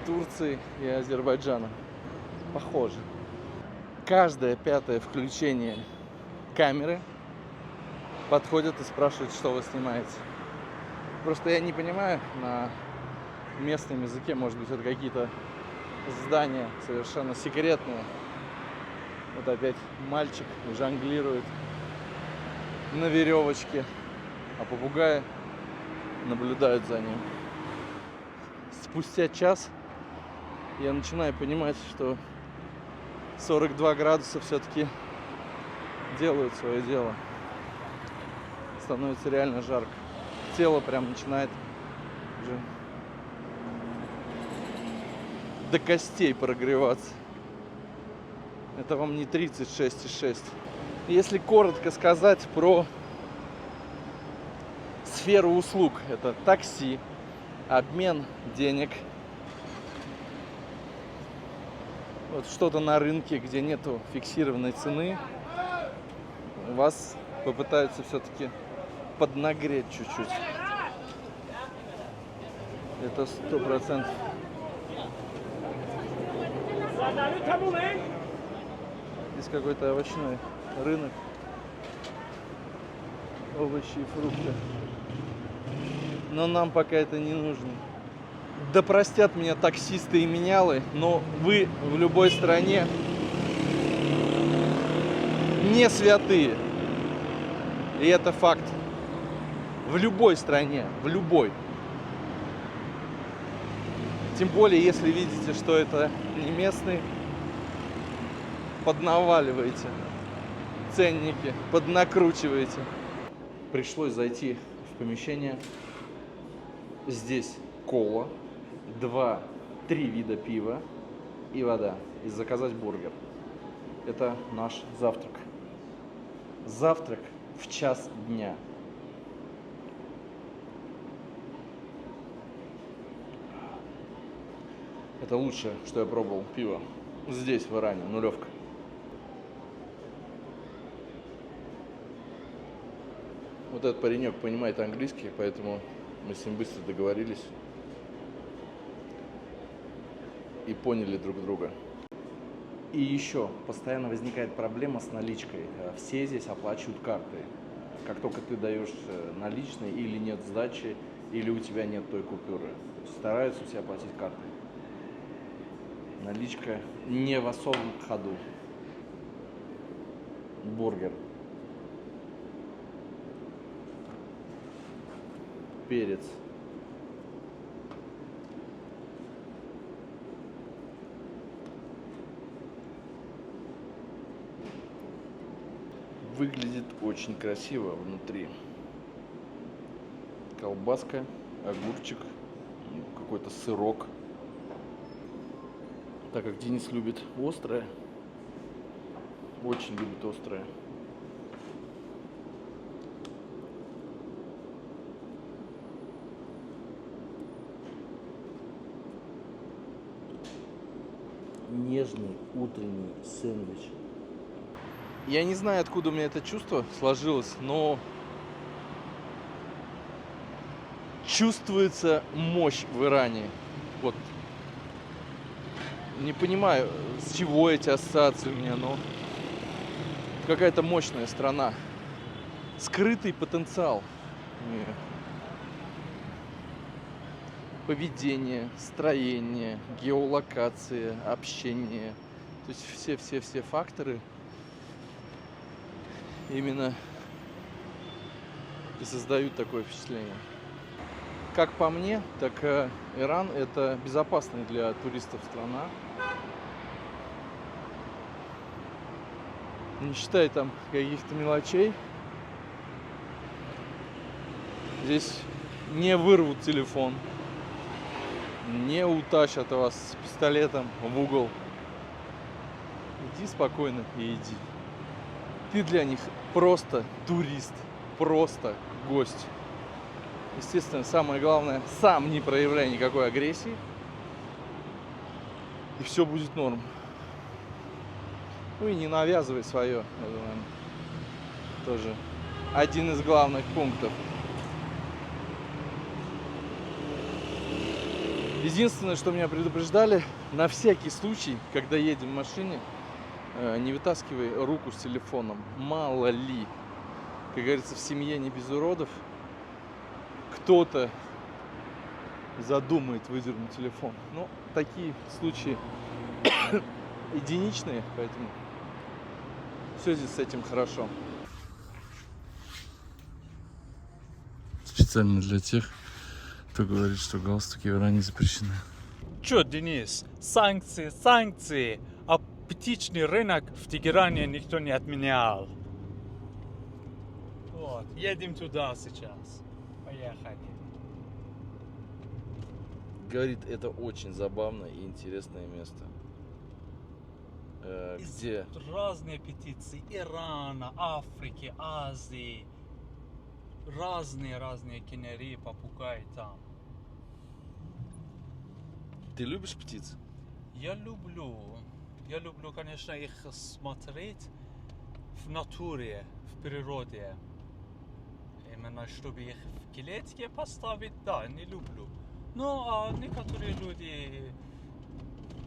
Турцией и Азербайджаном. Похоже. Каждое 5-е включение камеры подходят и спрашивают, что вы снимаете. Просто я не понимаю на местном языке, может быть, это какие-то здания совершенно секретные. Вот опять мальчик жонглирует на веревочке, а попугаи наблюдают за ним. Спустя час я начинаю понимать, что 42 градуса все-таки делают свое дело. Становится реально жарко. Тело прям начинает уже до костей прогреваться. Это вам не 36,6. Если коротко сказать про сферу услуг, это такси, обмен денег, вот что-то на рынке, где нету фиксированной цены, у вас попытаются все-таки поднагреть чуть-чуть. Это 100%. Здесь какой-то овощной рынок. Овощи и фрукты. Но нам пока это не нужно. Да простят меня таксисты и менялы, но вы в любой стране не святые. И это факт. В любой стране, в любой. Тем более, если видите, что это не местный, поднаваливаете ценники, поднакручиваете. Пришлось зайти в помещение. Здесь кола, 2-3 вида пива и вода. И заказать бургер. Это наш завтрак. Завтрак в час дня. Это лучшее, что я пробовал пиво. Здесь, в Иране, нулевка. Вот этот паренек понимает английский, поэтому мы с ним быстро договорились и поняли друг друга. И еще постоянно возникает проблема с наличкой. Все здесь оплачивают картой. Как только ты даешь наличные, или нет сдачи, или у тебя нет той купюры, стараются все оплатить картой. Наличка не в особом ходу. Бургер. Перец. Выглядит очень красиво внутри. Колбаска, огурчик, какой-то сырок. Так как Денис любит острое, очень любит острое. Нежный утренний сэндвич. Я не знаю, откуда у меня это чувство сложилось, но чувствуется мощь в Иране. Вот. Не понимаю, с чего эти ассоциации у меня, но какая-то мощная страна. Скрытый потенциал. Поведение, строение, геолокация, общение. То есть все факторы именно и создают такое впечатление. Как по мне, так Иран это безопасная для туристов страна. Не считай там каких-то мелочей. Здесь не вырвут телефон, не утащат вас с пистолетом в угол. Иди спокойно и иди. Ты для них просто турист, просто гость. Естественно, самое главное, сам не проявляй никакой агрессии, и все будет норм. Ну и не навязывай свое, я думаю, тоже один из главных пунктов. Единственное, что меня предупреждали, на всякий случай, когда едем в машине, не вытаскивай руку с телефоном, мало ли. Как говорится, в семье не без уродов. Кто-то задумает выдернуть телефон. Но такие случаи единичные, поэтому все здесь с этим хорошо. Специально для тех, кто говорит, что галстуки в Иране запрещены. Чё, Денис, санкции, санкции, а птичный рынок в Тегеране никто не отменял. Вот, едем туда сейчас. Поехали. Говорит, это очень забавное и интересное место. Где? Разные петиции Ирана, Африки, Азии. Разные кинери, попугаи там. Ты любишь птиц? Я люблю, конечно, их смотреть. в натуре, в природе. Именно чтобы их в клетке поставить, да, не люблю. Ну, а некоторые люди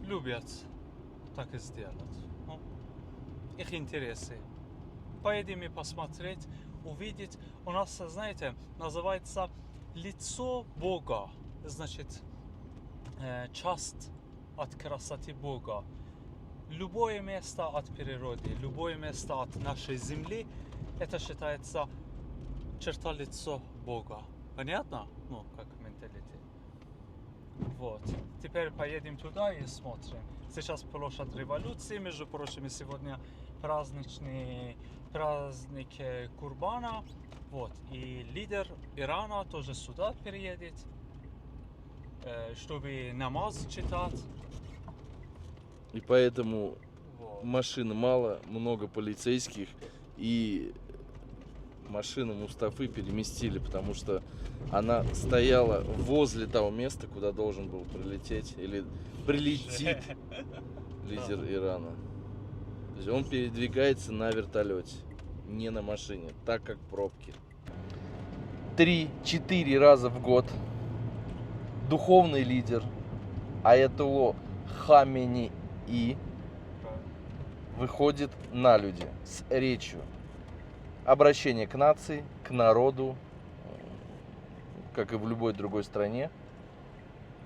любят так и сделать. Ну, их интересы. Поедем и посмотреть, увидеть. У нас, знаете, называется лицо Бога. Значит, часть от красоты Бога. Любое место от природы, любое место от нашей земли, это считается черта лицо Бога. Понятно? Ну, как менталитет. Вот. Теперь поедем туда и смотрим. Сейчас площадь революции, между прочим, сегодня праздник Курбана. Вот. И лидер Ирана тоже сюда переедет, чтобы намаз читать. И поэтому Вот. машин мало, много полицейских, и машину Мустафы переместили, потому что она стояла возле того места, куда должен был прилететь или прилетит лидер Ирана. То есть он передвигается на вертолете, не на машине, так как пробки. 3-4 раза в год духовный лидер Аятолла Хамени выходит на люди с речью. Обращение к нации, к народу, как и в любой другой стране.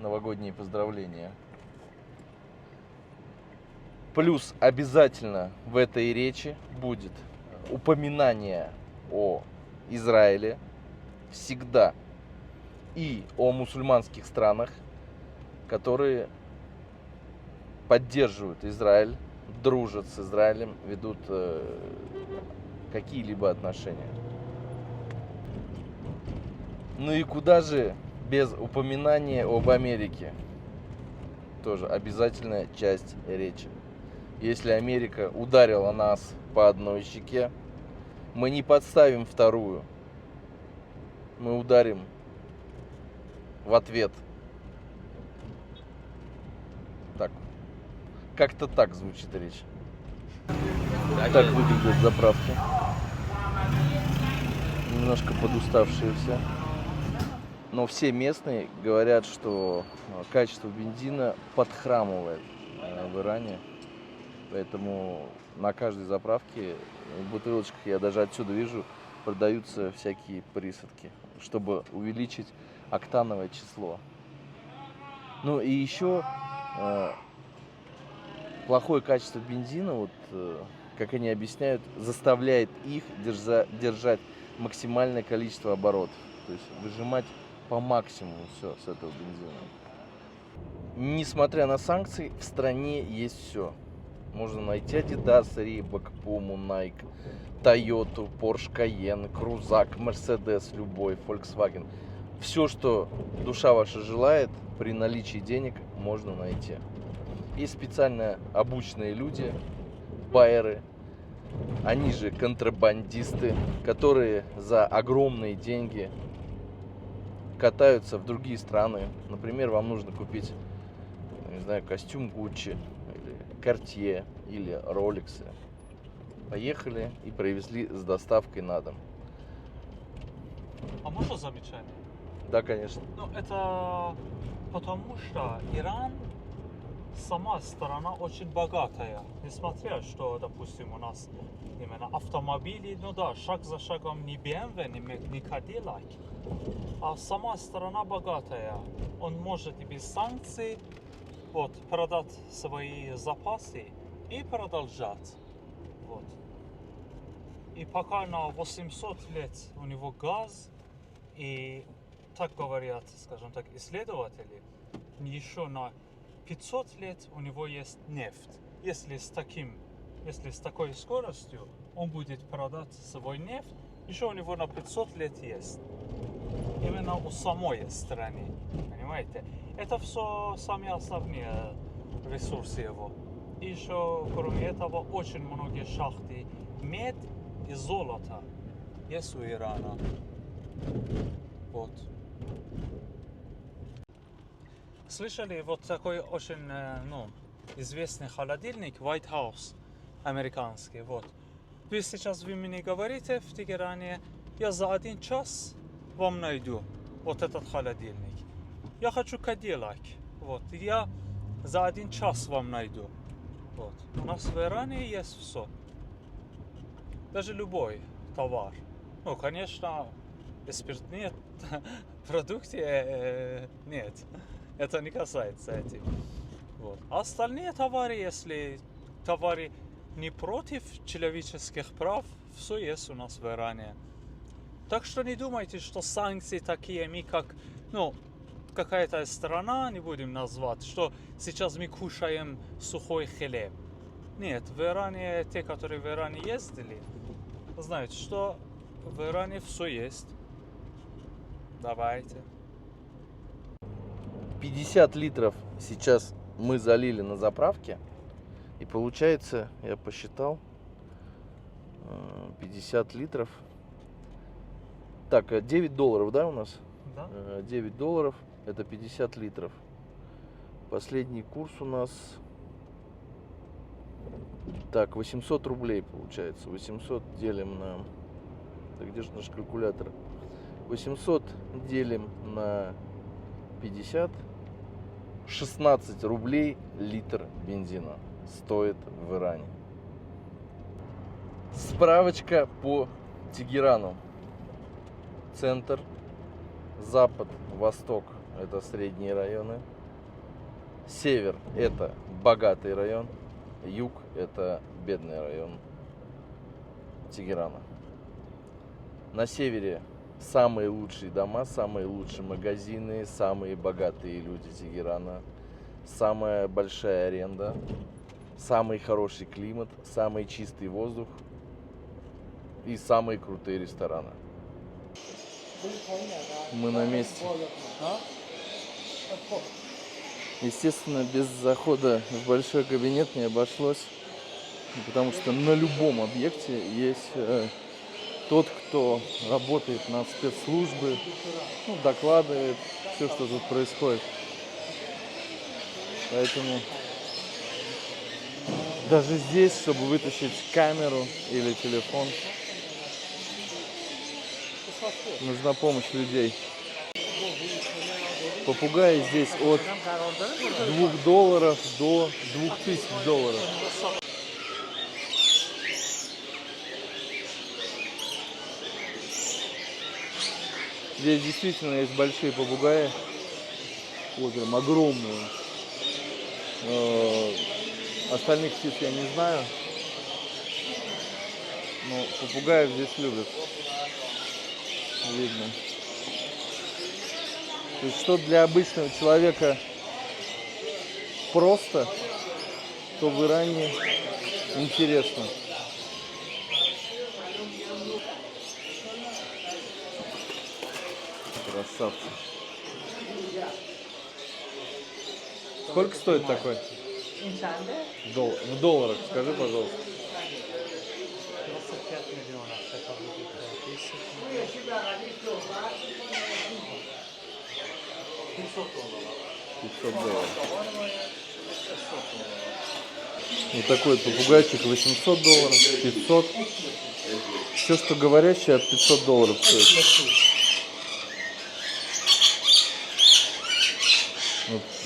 Новогодние поздравления. Плюс обязательно в этой речи будет упоминание о Израиле всегда и о мусульманских странах, которые поддерживают Израиль, дружат с Израилем, ведут какие-либо отношения. Ну и куда же без упоминания об Америке? Тоже обязательная часть речи. Если Америка ударила нас по одной щеке, мы не подставим вторую. Мы ударим в ответ. Так. Как-то так звучит речь. Так выглядят заправки. Немножко подуставшие все. Но все местные говорят, что качество бензина подхрамывает в Иране. Поэтому на каждой заправке в бутылочках, я даже отсюда вижу, продаются всякие присадки, чтобы увеличить октановое число. Ну и еще плохое качество бензина, вот как они объясняют, заставляет их держать максимальное количество оборотов. То есть выжимать по максимуму все с этого бензина. Несмотря на санкции, в стране есть все. Можно найти Adidas, Reebok, Puma, Nike, Toyota, Porsche Cayenne, Крузак, Mercedes, любой, Volkswagen. Все, что душа ваша желает, при наличии денег можно найти. Есть специально обученные люди, байеры, они же контрабандисты, которые за огромные деньги катаются в другие страны. Например, вам нужно купить, не знаю, костюм Gucci, или Cartier, или Rolex. Поехали и привезли с доставкой на дом. А можно замечание? Да, конечно. Ну, это потому что Иран сама страна очень богатая. Несмотря, что, допустим, у нас именно автомобили, ну да, шаг за шагом не BMW, не Cadillac, а сама страна богатая. Он может и без санкций вот, продать свои запасы и продолжать. Вот. И пока на 800 лет у него газ, и так говорят, скажем так, исследователи, еще на 500 лет у него есть нефть. Если с такой скоростью он будет продать свой нефть, еще у него на 500 лет есть. Именно у самой страны, понимаете? Это все самые основные ресурсы его. И еще, кроме этого, очень многие шахты мед и золото есть у Ирана. Вот. Слышали, вот такой очень известный холодильник White House американский, вот. сейчас вы мне говорите в Тегеране, я за 1 час вам найду вот этот холодильник. Я хочу Кадиллак. Вот, я за 1 час вам найду. Вот. У нас в Иране есть все. Даже любой товар. Ну, конечно, спиртные продукты нет. Это не касается этих. Вот. А остальные товары, если товары не против человеческих прав, все есть у нас в Иране. Так что не думайте, что санкции такие, мы как, ну, какая-то страна, не будем назвать, что сейчас мы кушаем сухой хлеб. Нет, в Иране, те, которые в Иране ездили, знают, что в Иране все есть. Давайте. 50 литров сейчас мы залили на заправке. И получается, я посчитал, 50 литров. Так, $9, да, у нас? Да? $9 это 50 литров. Последний курс у нас, так, 800 рублей получается. 800 делим на... Так, где же наш калькулятор? 800 делим на 50. 16 рублей литр бензина стоит в Иране. Справочка по Тегерану. Центр, запад, восток — это средние районы. Север — это богатый район. Юг — это бедный район Тегерана. На севере самые лучшие дома, самые лучшие магазины, самые богатые люди Тегерана, самая большая аренда, самый хороший климат, самый чистый воздух и самые крутые рестораны. Мы на месте. Естественно, без захода в большой кабинет не обошлось, потому что на любом объекте есть тот, кто работает на спецслужбы, ну, докладывает все, что тут происходит. Поэтому даже здесь, чтобы вытащить камеру или телефон, нужна помощь людей. Попугаи здесь от $2 до $2000. Здесь действительно есть большие попугаи. Вот прям огромные. Остальных птиц я не знаю. Но попугаев здесь любят. Видно. То есть, что для обычного человека просто, то в Иране интересно. Красавцы. Сколько стоит такой? В долларах, скажи, пожалуйста. 25 миллионов. Это будет 500 долларов. Вот такой попугайчик $800, 500. Все, что говорящее, от $500 стоит.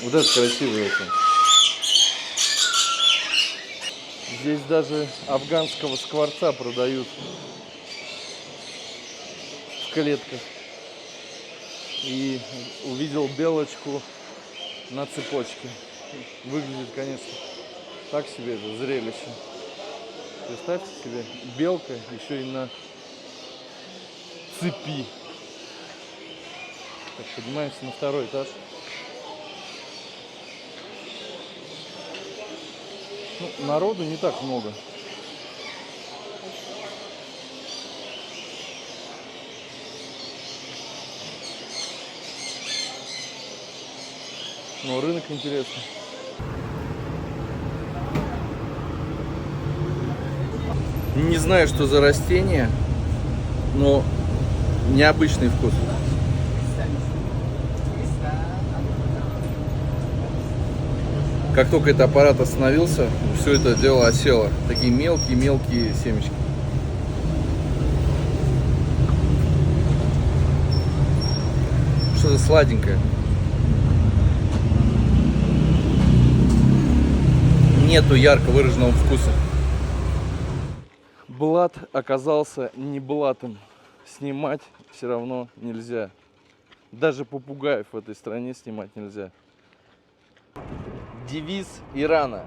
Вот это красивый очень. Здесь даже афганского скворца продают в клетках. И увидел белочку на цепочке. Выглядит, конечно, так себе это зрелище. Представьте себе, белка еще и на цепи. Так, поднимаемся на 2-й этаж. Ну, народу не так много. Но рынок интересный. Не знаю, что за растение, но необычный вкус. Как только этот аппарат остановился, все это дело осело. Такие мелкие-мелкие семечки. что-то сладенькое. Нету ярко выраженного вкуса. Блат оказался не блатом. Снимать все равно нельзя. Даже попугаев в этой стране снимать нельзя. Девиз Ирана.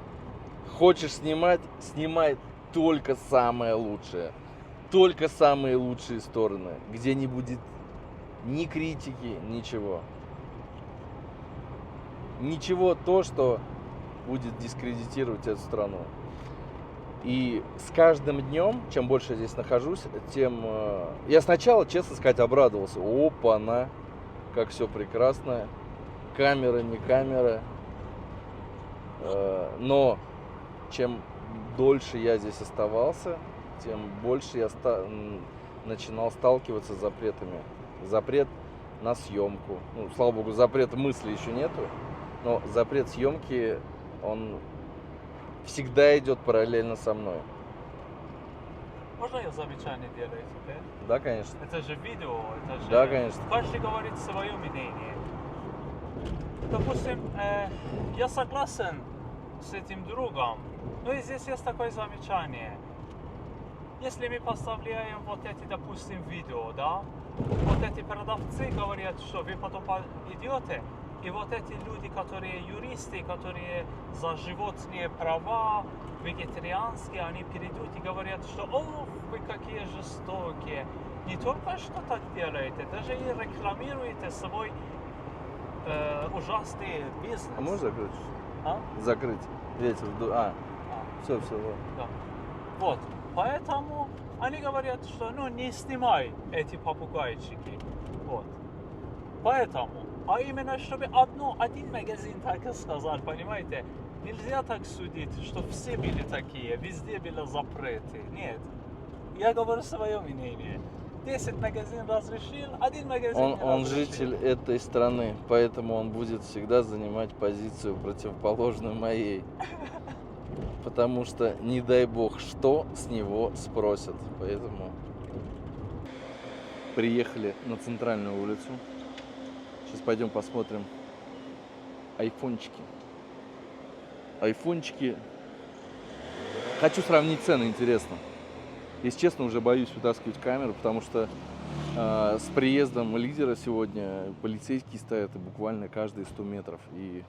Хочешь снимать, снимай только самое лучшее. Только самые лучшие стороны, где не будет ни критики, ничего. Ничего то, что будет дискредитировать эту страну. И с каждым днем, чем больше я здесь нахожусь, тем... Я сначала, честно сказать, обрадовался. Опа-на, как все прекрасно. Камера, не камера. Но чем дольше я здесь оставался, тем больше я начинал сталкиваться с запретами. Запрет на съемку. Ну, слава богу, запрета мысли еще нету. Но запрет съемки, он всегда идет параллельно со мной. Можно я замечание делаю теперь? Да, конечно. Это же видео, это же... Да, конечно. Каждый говорит свое мнение. Допустим, я согласен с этим другом, но и здесь есть такое замечание. Если мы поставляем вот эти, допустим, видео, да, вот эти продавцы говорят, что вы потом идете, и вот эти люди, которые юристы, которые за животные права, вегетарианские, они придут и говорят, что «О, вы какие жестокие». Не только что так делаете, даже и рекламируете свой ужасный бизнес. А можешь закрыть? А? Закрыть. Ветер. Все, вот. Да. Вот. Поэтому они говорят, что ну не снимай эти попугайчики. Вот. Поэтому. А именно, чтобы один магазин так сказал, понимаете? Нельзя так судить, что все были такие, везде были запреты. Нет. Я говорю свое мнение. 10 магазин разрешил, один магазин не разрешил. Он житель этой страны, поэтому он будет всегда занимать позицию противоположную моей. Потому что, не дай бог, что с него спросят. Поэтому приехали на центральную улицу. Сейчас пойдем посмотрим айфончики. Айфончики. Хочу сравнить цены, интересно. Если честно, уже боюсь вытаскивать камеру, потому что с приездом лидера сегодня полицейские стоят буквально каждые 100 метров. И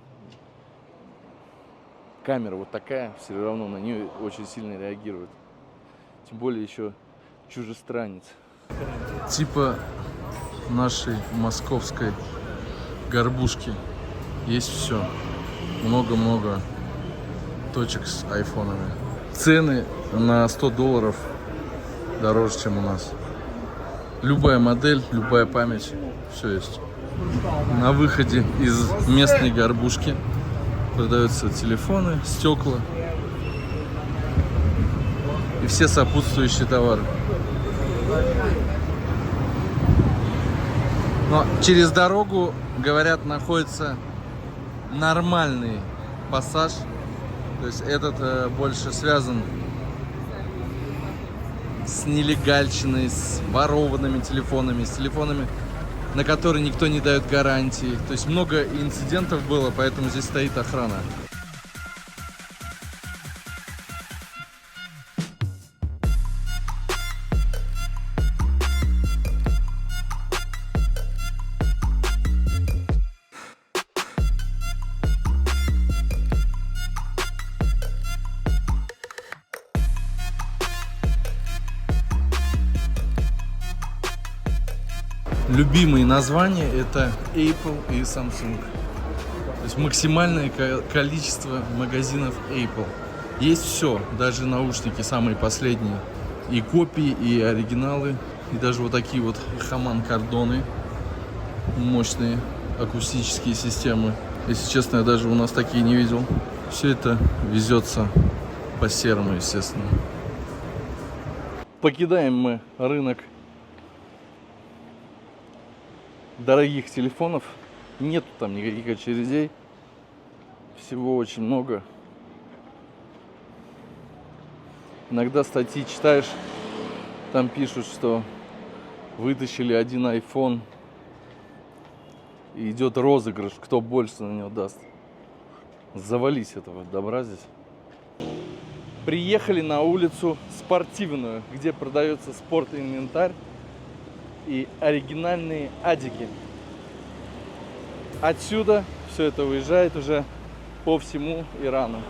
камера вот такая, все равно на нее очень сильно реагирует. Тем более еще чужестранец. Типа нашей московской горбушки есть все. Много-много точек с айфонами. Цены на $100 дороже, чем у нас. Любая модель, любая память, все есть. На выходе из местной горбушки продаются телефоны, стекла и все сопутствующие товары. Но через дорогу, говорят, находится нормальный пассаж. То есть этот больше связан с нелегальщиной, с ворованными телефонами, с телефонами, на которые никто не дает гарантии. То есть много инцидентов было, поэтому здесь стоит охрана. Любимые названия это Apple и Samsung. То есть максимальное количество магазинов Apple. Есть все, даже наушники самые последние. И копии, и оригиналы, и даже вот такие вот Хаман-кордоны. Мощные акустические системы. Если честно, я даже у нас такие не видел. Все это везется по серому, естественно. Покидаем мы рынок дорогих телефонов. Нету там никаких очередей. Всего очень много. Иногда статьи читаешь, там пишут, что вытащили один iPhone И идет розыгрыш, кто больше на него даст. Завались этого добра здесь. Приехали на улицу Спортивную, где продается спортинвентарь и оригинальные адики. Отсюда все это уезжает уже по всему Ирану.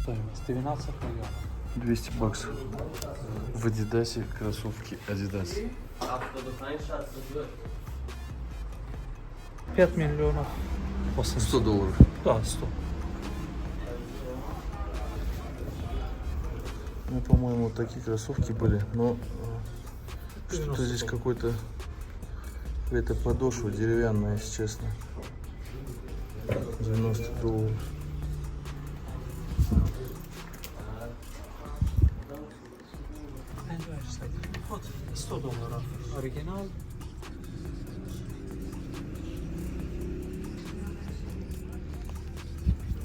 Стоимость 12 миллионов. 200 баксов. В Адидасе кроссовки Адидас. 5 миллионов. 800. $100. Да, 100. Ну, по-моему, вот такие кроссовки были, но что-то здесь какая-то подошва деревянная, если честно. $90. Вот, $100. Оригинал.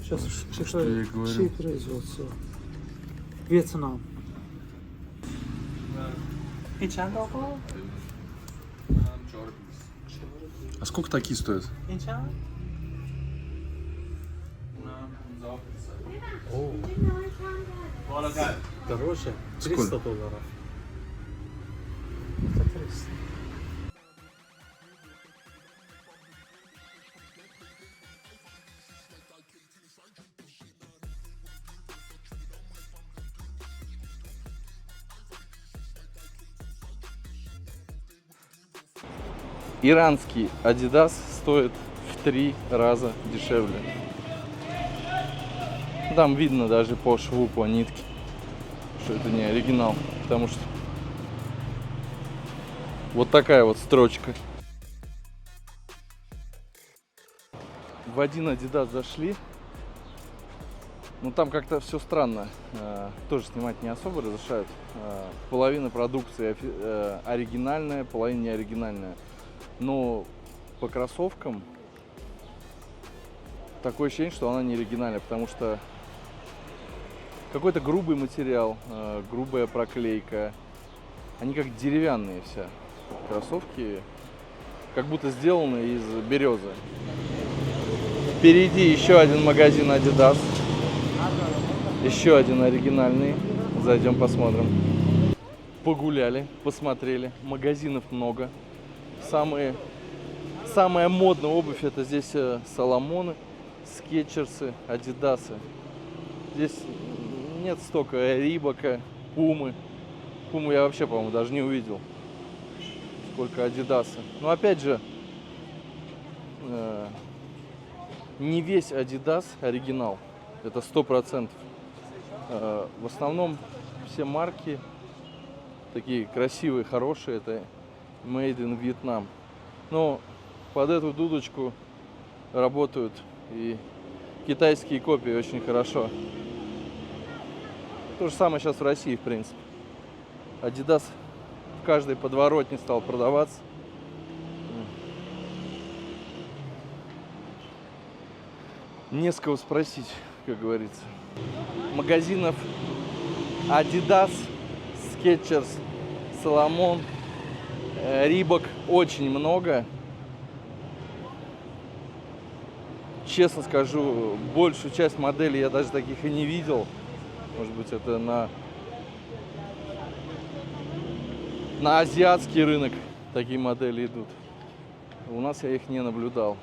Сейчас что я говорю. чей производство? Вьетнам. И чанд около? А сколько такие стоят? И чанд? О. Дороже. $300. Сколько? Это 300. Иранский Adidas стоит в 3 раза дешевле. Там видно даже по шву, по нитке, что это не оригинал, потому что вот такая вот строчка. В один Adidas зашли, но там как-то все странно, тоже снимать не особо разрешают. Половина продукции оригинальная, половина не оригинальная. Но по кроссовкам такое ощущение, что она не оригинальная, потому что какой-то грубый материал, грубая проклейка. Они как деревянные все. Кроссовки как будто сделаны из березы. Впереди еще один магазин Adidas. Еще один оригинальный. Зайдем посмотрим. Погуляли, посмотрели. Магазинов много. Самая модная обувь — это здесь Соломоны, Скетчерсы, Адидасы. Здесь нет столько Рибока, Пумы. Пуму я вообще, по-моему, даже не увидел. Сколько Адидасы. Но опять же, не весь Адидас оригинал. Это 100%. В основном все марки такие красивые, хорошие. Это Made in Vietnam. Но под эту дудочку работают и китайские копии очень хорошо. То же самое сейчас в России, в принципе. Adidas в каждой подворотне стал продаваться. Не с кого спросить, как говорится. Магазинов Adidas, Skechers, Salomon, Рибок очень много. Честно скажу, большую часть моделей я даже таких и не видел. Может быть, это на азиатский рынок такие модели идут. У нас я их не наблюдал.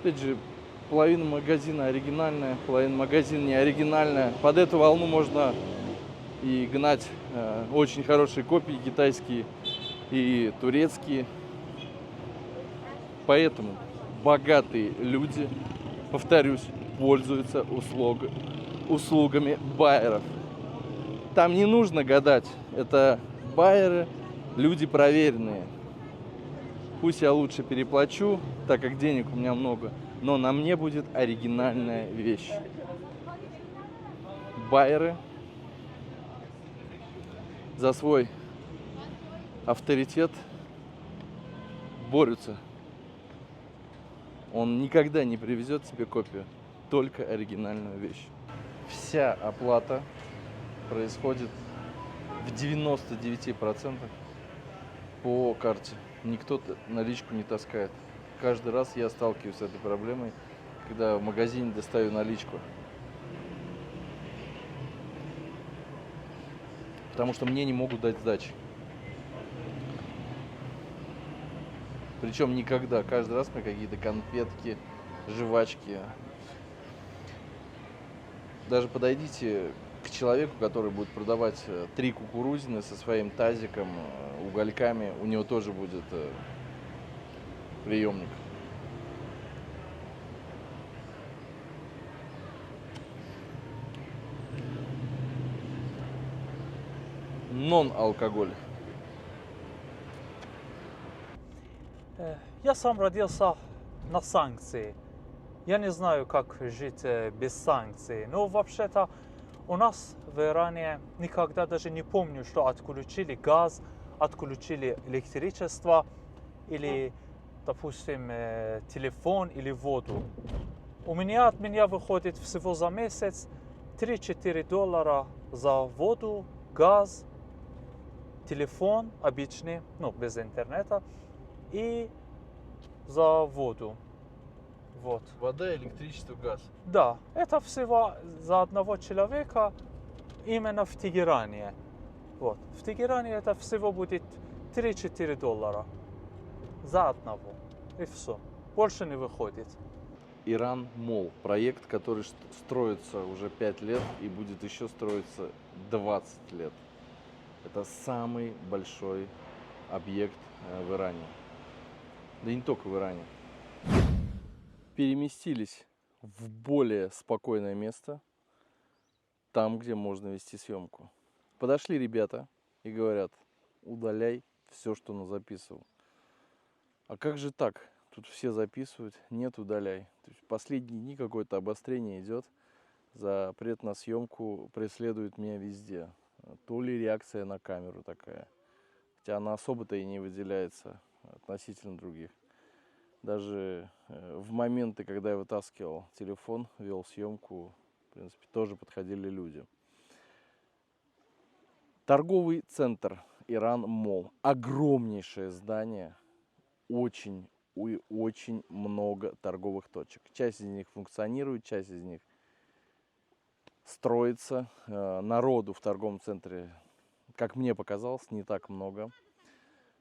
Опять же, половина магазина оригинальная, половина магазина не оригинальная. Под эту волну можно и гнать очень хорошие копии китайские и турецкие. Поэтому богатые люди, повторюсь, пользуются услугами байеров. Там не нужно гадать. Это байеры, люди проверенные. Пусть я лучше переплачу, так как денег у меня много, но на мне будет оригинальная вещь. Байеры за свой авторитет борются. Он никогда не привезет тебе копию, только оригинальную вещь. Вся оплата происходит в 99% по карте. Никто наличку не таскает. Каждый раз я сталкиваюсь с этой проблемой, когда в магазине достаю наличку. Потому что мне не могут дать сдачи. Причем никогда. Каждый раз мне какие-то конфетки, жвачки. Даже подойдите к человеку, который будет продавать 3 кукурузины со своим тазиком, угольками. У него тоже будет приемник. Нон-алкоголь. Я сам родился на санкции. Я не знаю, как жить без санкций. Но вообще-то у нас в Иране никогда даже не помню, что отключили газ, отключили электричество или, допустим, телефон или воду. От меня выходит всего за месяц $3-4 за воду, газ, телефон обычный, без интернета, и за воду. Вот. Вода, электричество, газ. Да, это всего за одного человека именно в Тегеране. Вот. В Тегеране это всего будет $3-4 за одного. И все. Больше не выходит. Иран Молл. Проект, который строится уже 5 лет и будет еще строиться 20 лет. Это самый большой объект в Иране. Да и не только в Иране. Переместились в более спокойное место, там, где можно вести съемку. Подошли ребята и говорят: удаляй все, что записывал. А как же так? Тут все записывают, нет, удаляй. То есть последние дни какое-то обострение идет. Запрет на съемку преследует меня везде. То ли реакция на камеру такая. Хотя она особо-то и не выделяется относительно других. Даже в моменты, когда я вытаскивал телефон, вел съемку, в принципе, тоже подходили люди. Торговый центр Иран Молл. Огромнейшее здание. Очень много торговых точек. Часть из них функционирует, часть из них строится. Народу в торговом центре, как мне показалось, не так много.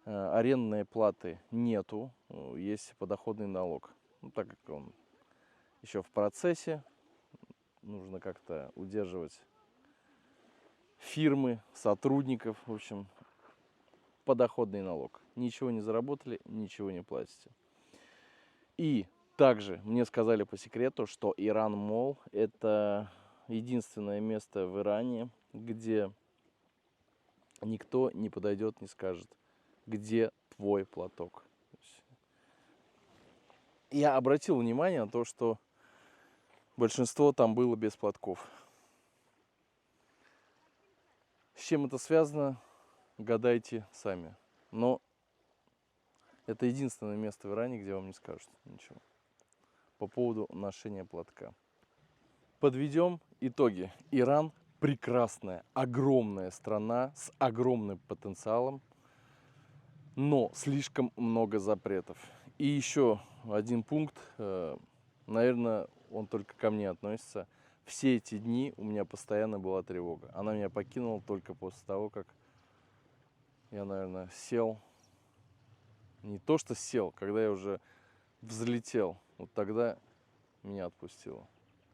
Арендной платы нету, есть подоходный налог. Так как он еще в процессе, нужно как-то удерживать фирмы, сотрудников, в общем, подоходный налог. Ничего не заработали, ничего не платите. И также мне сказали по секрету, что Иран Молл — это единственное место в Иране, где никто не подойдет, не скажет: где твой платок. Я обратил внимание на то, что большинство там было без платков. С чем это связано, гадайте сами. Но это единственное место в Иране, где вам не скажут ничего по поводу ношения платка. Подведем итоги. Иран — прекрасная, огромная страна с огромным потенциалом, но слишком много запретов. И еще один пункт, наверное, он только ко мне относится. Все эти дни у меня постоянно была тревога. Она меня покинула только после того, как я, наверное, сел. Не то что сел, когда я уже взлетел, вот тогда меня отпустило.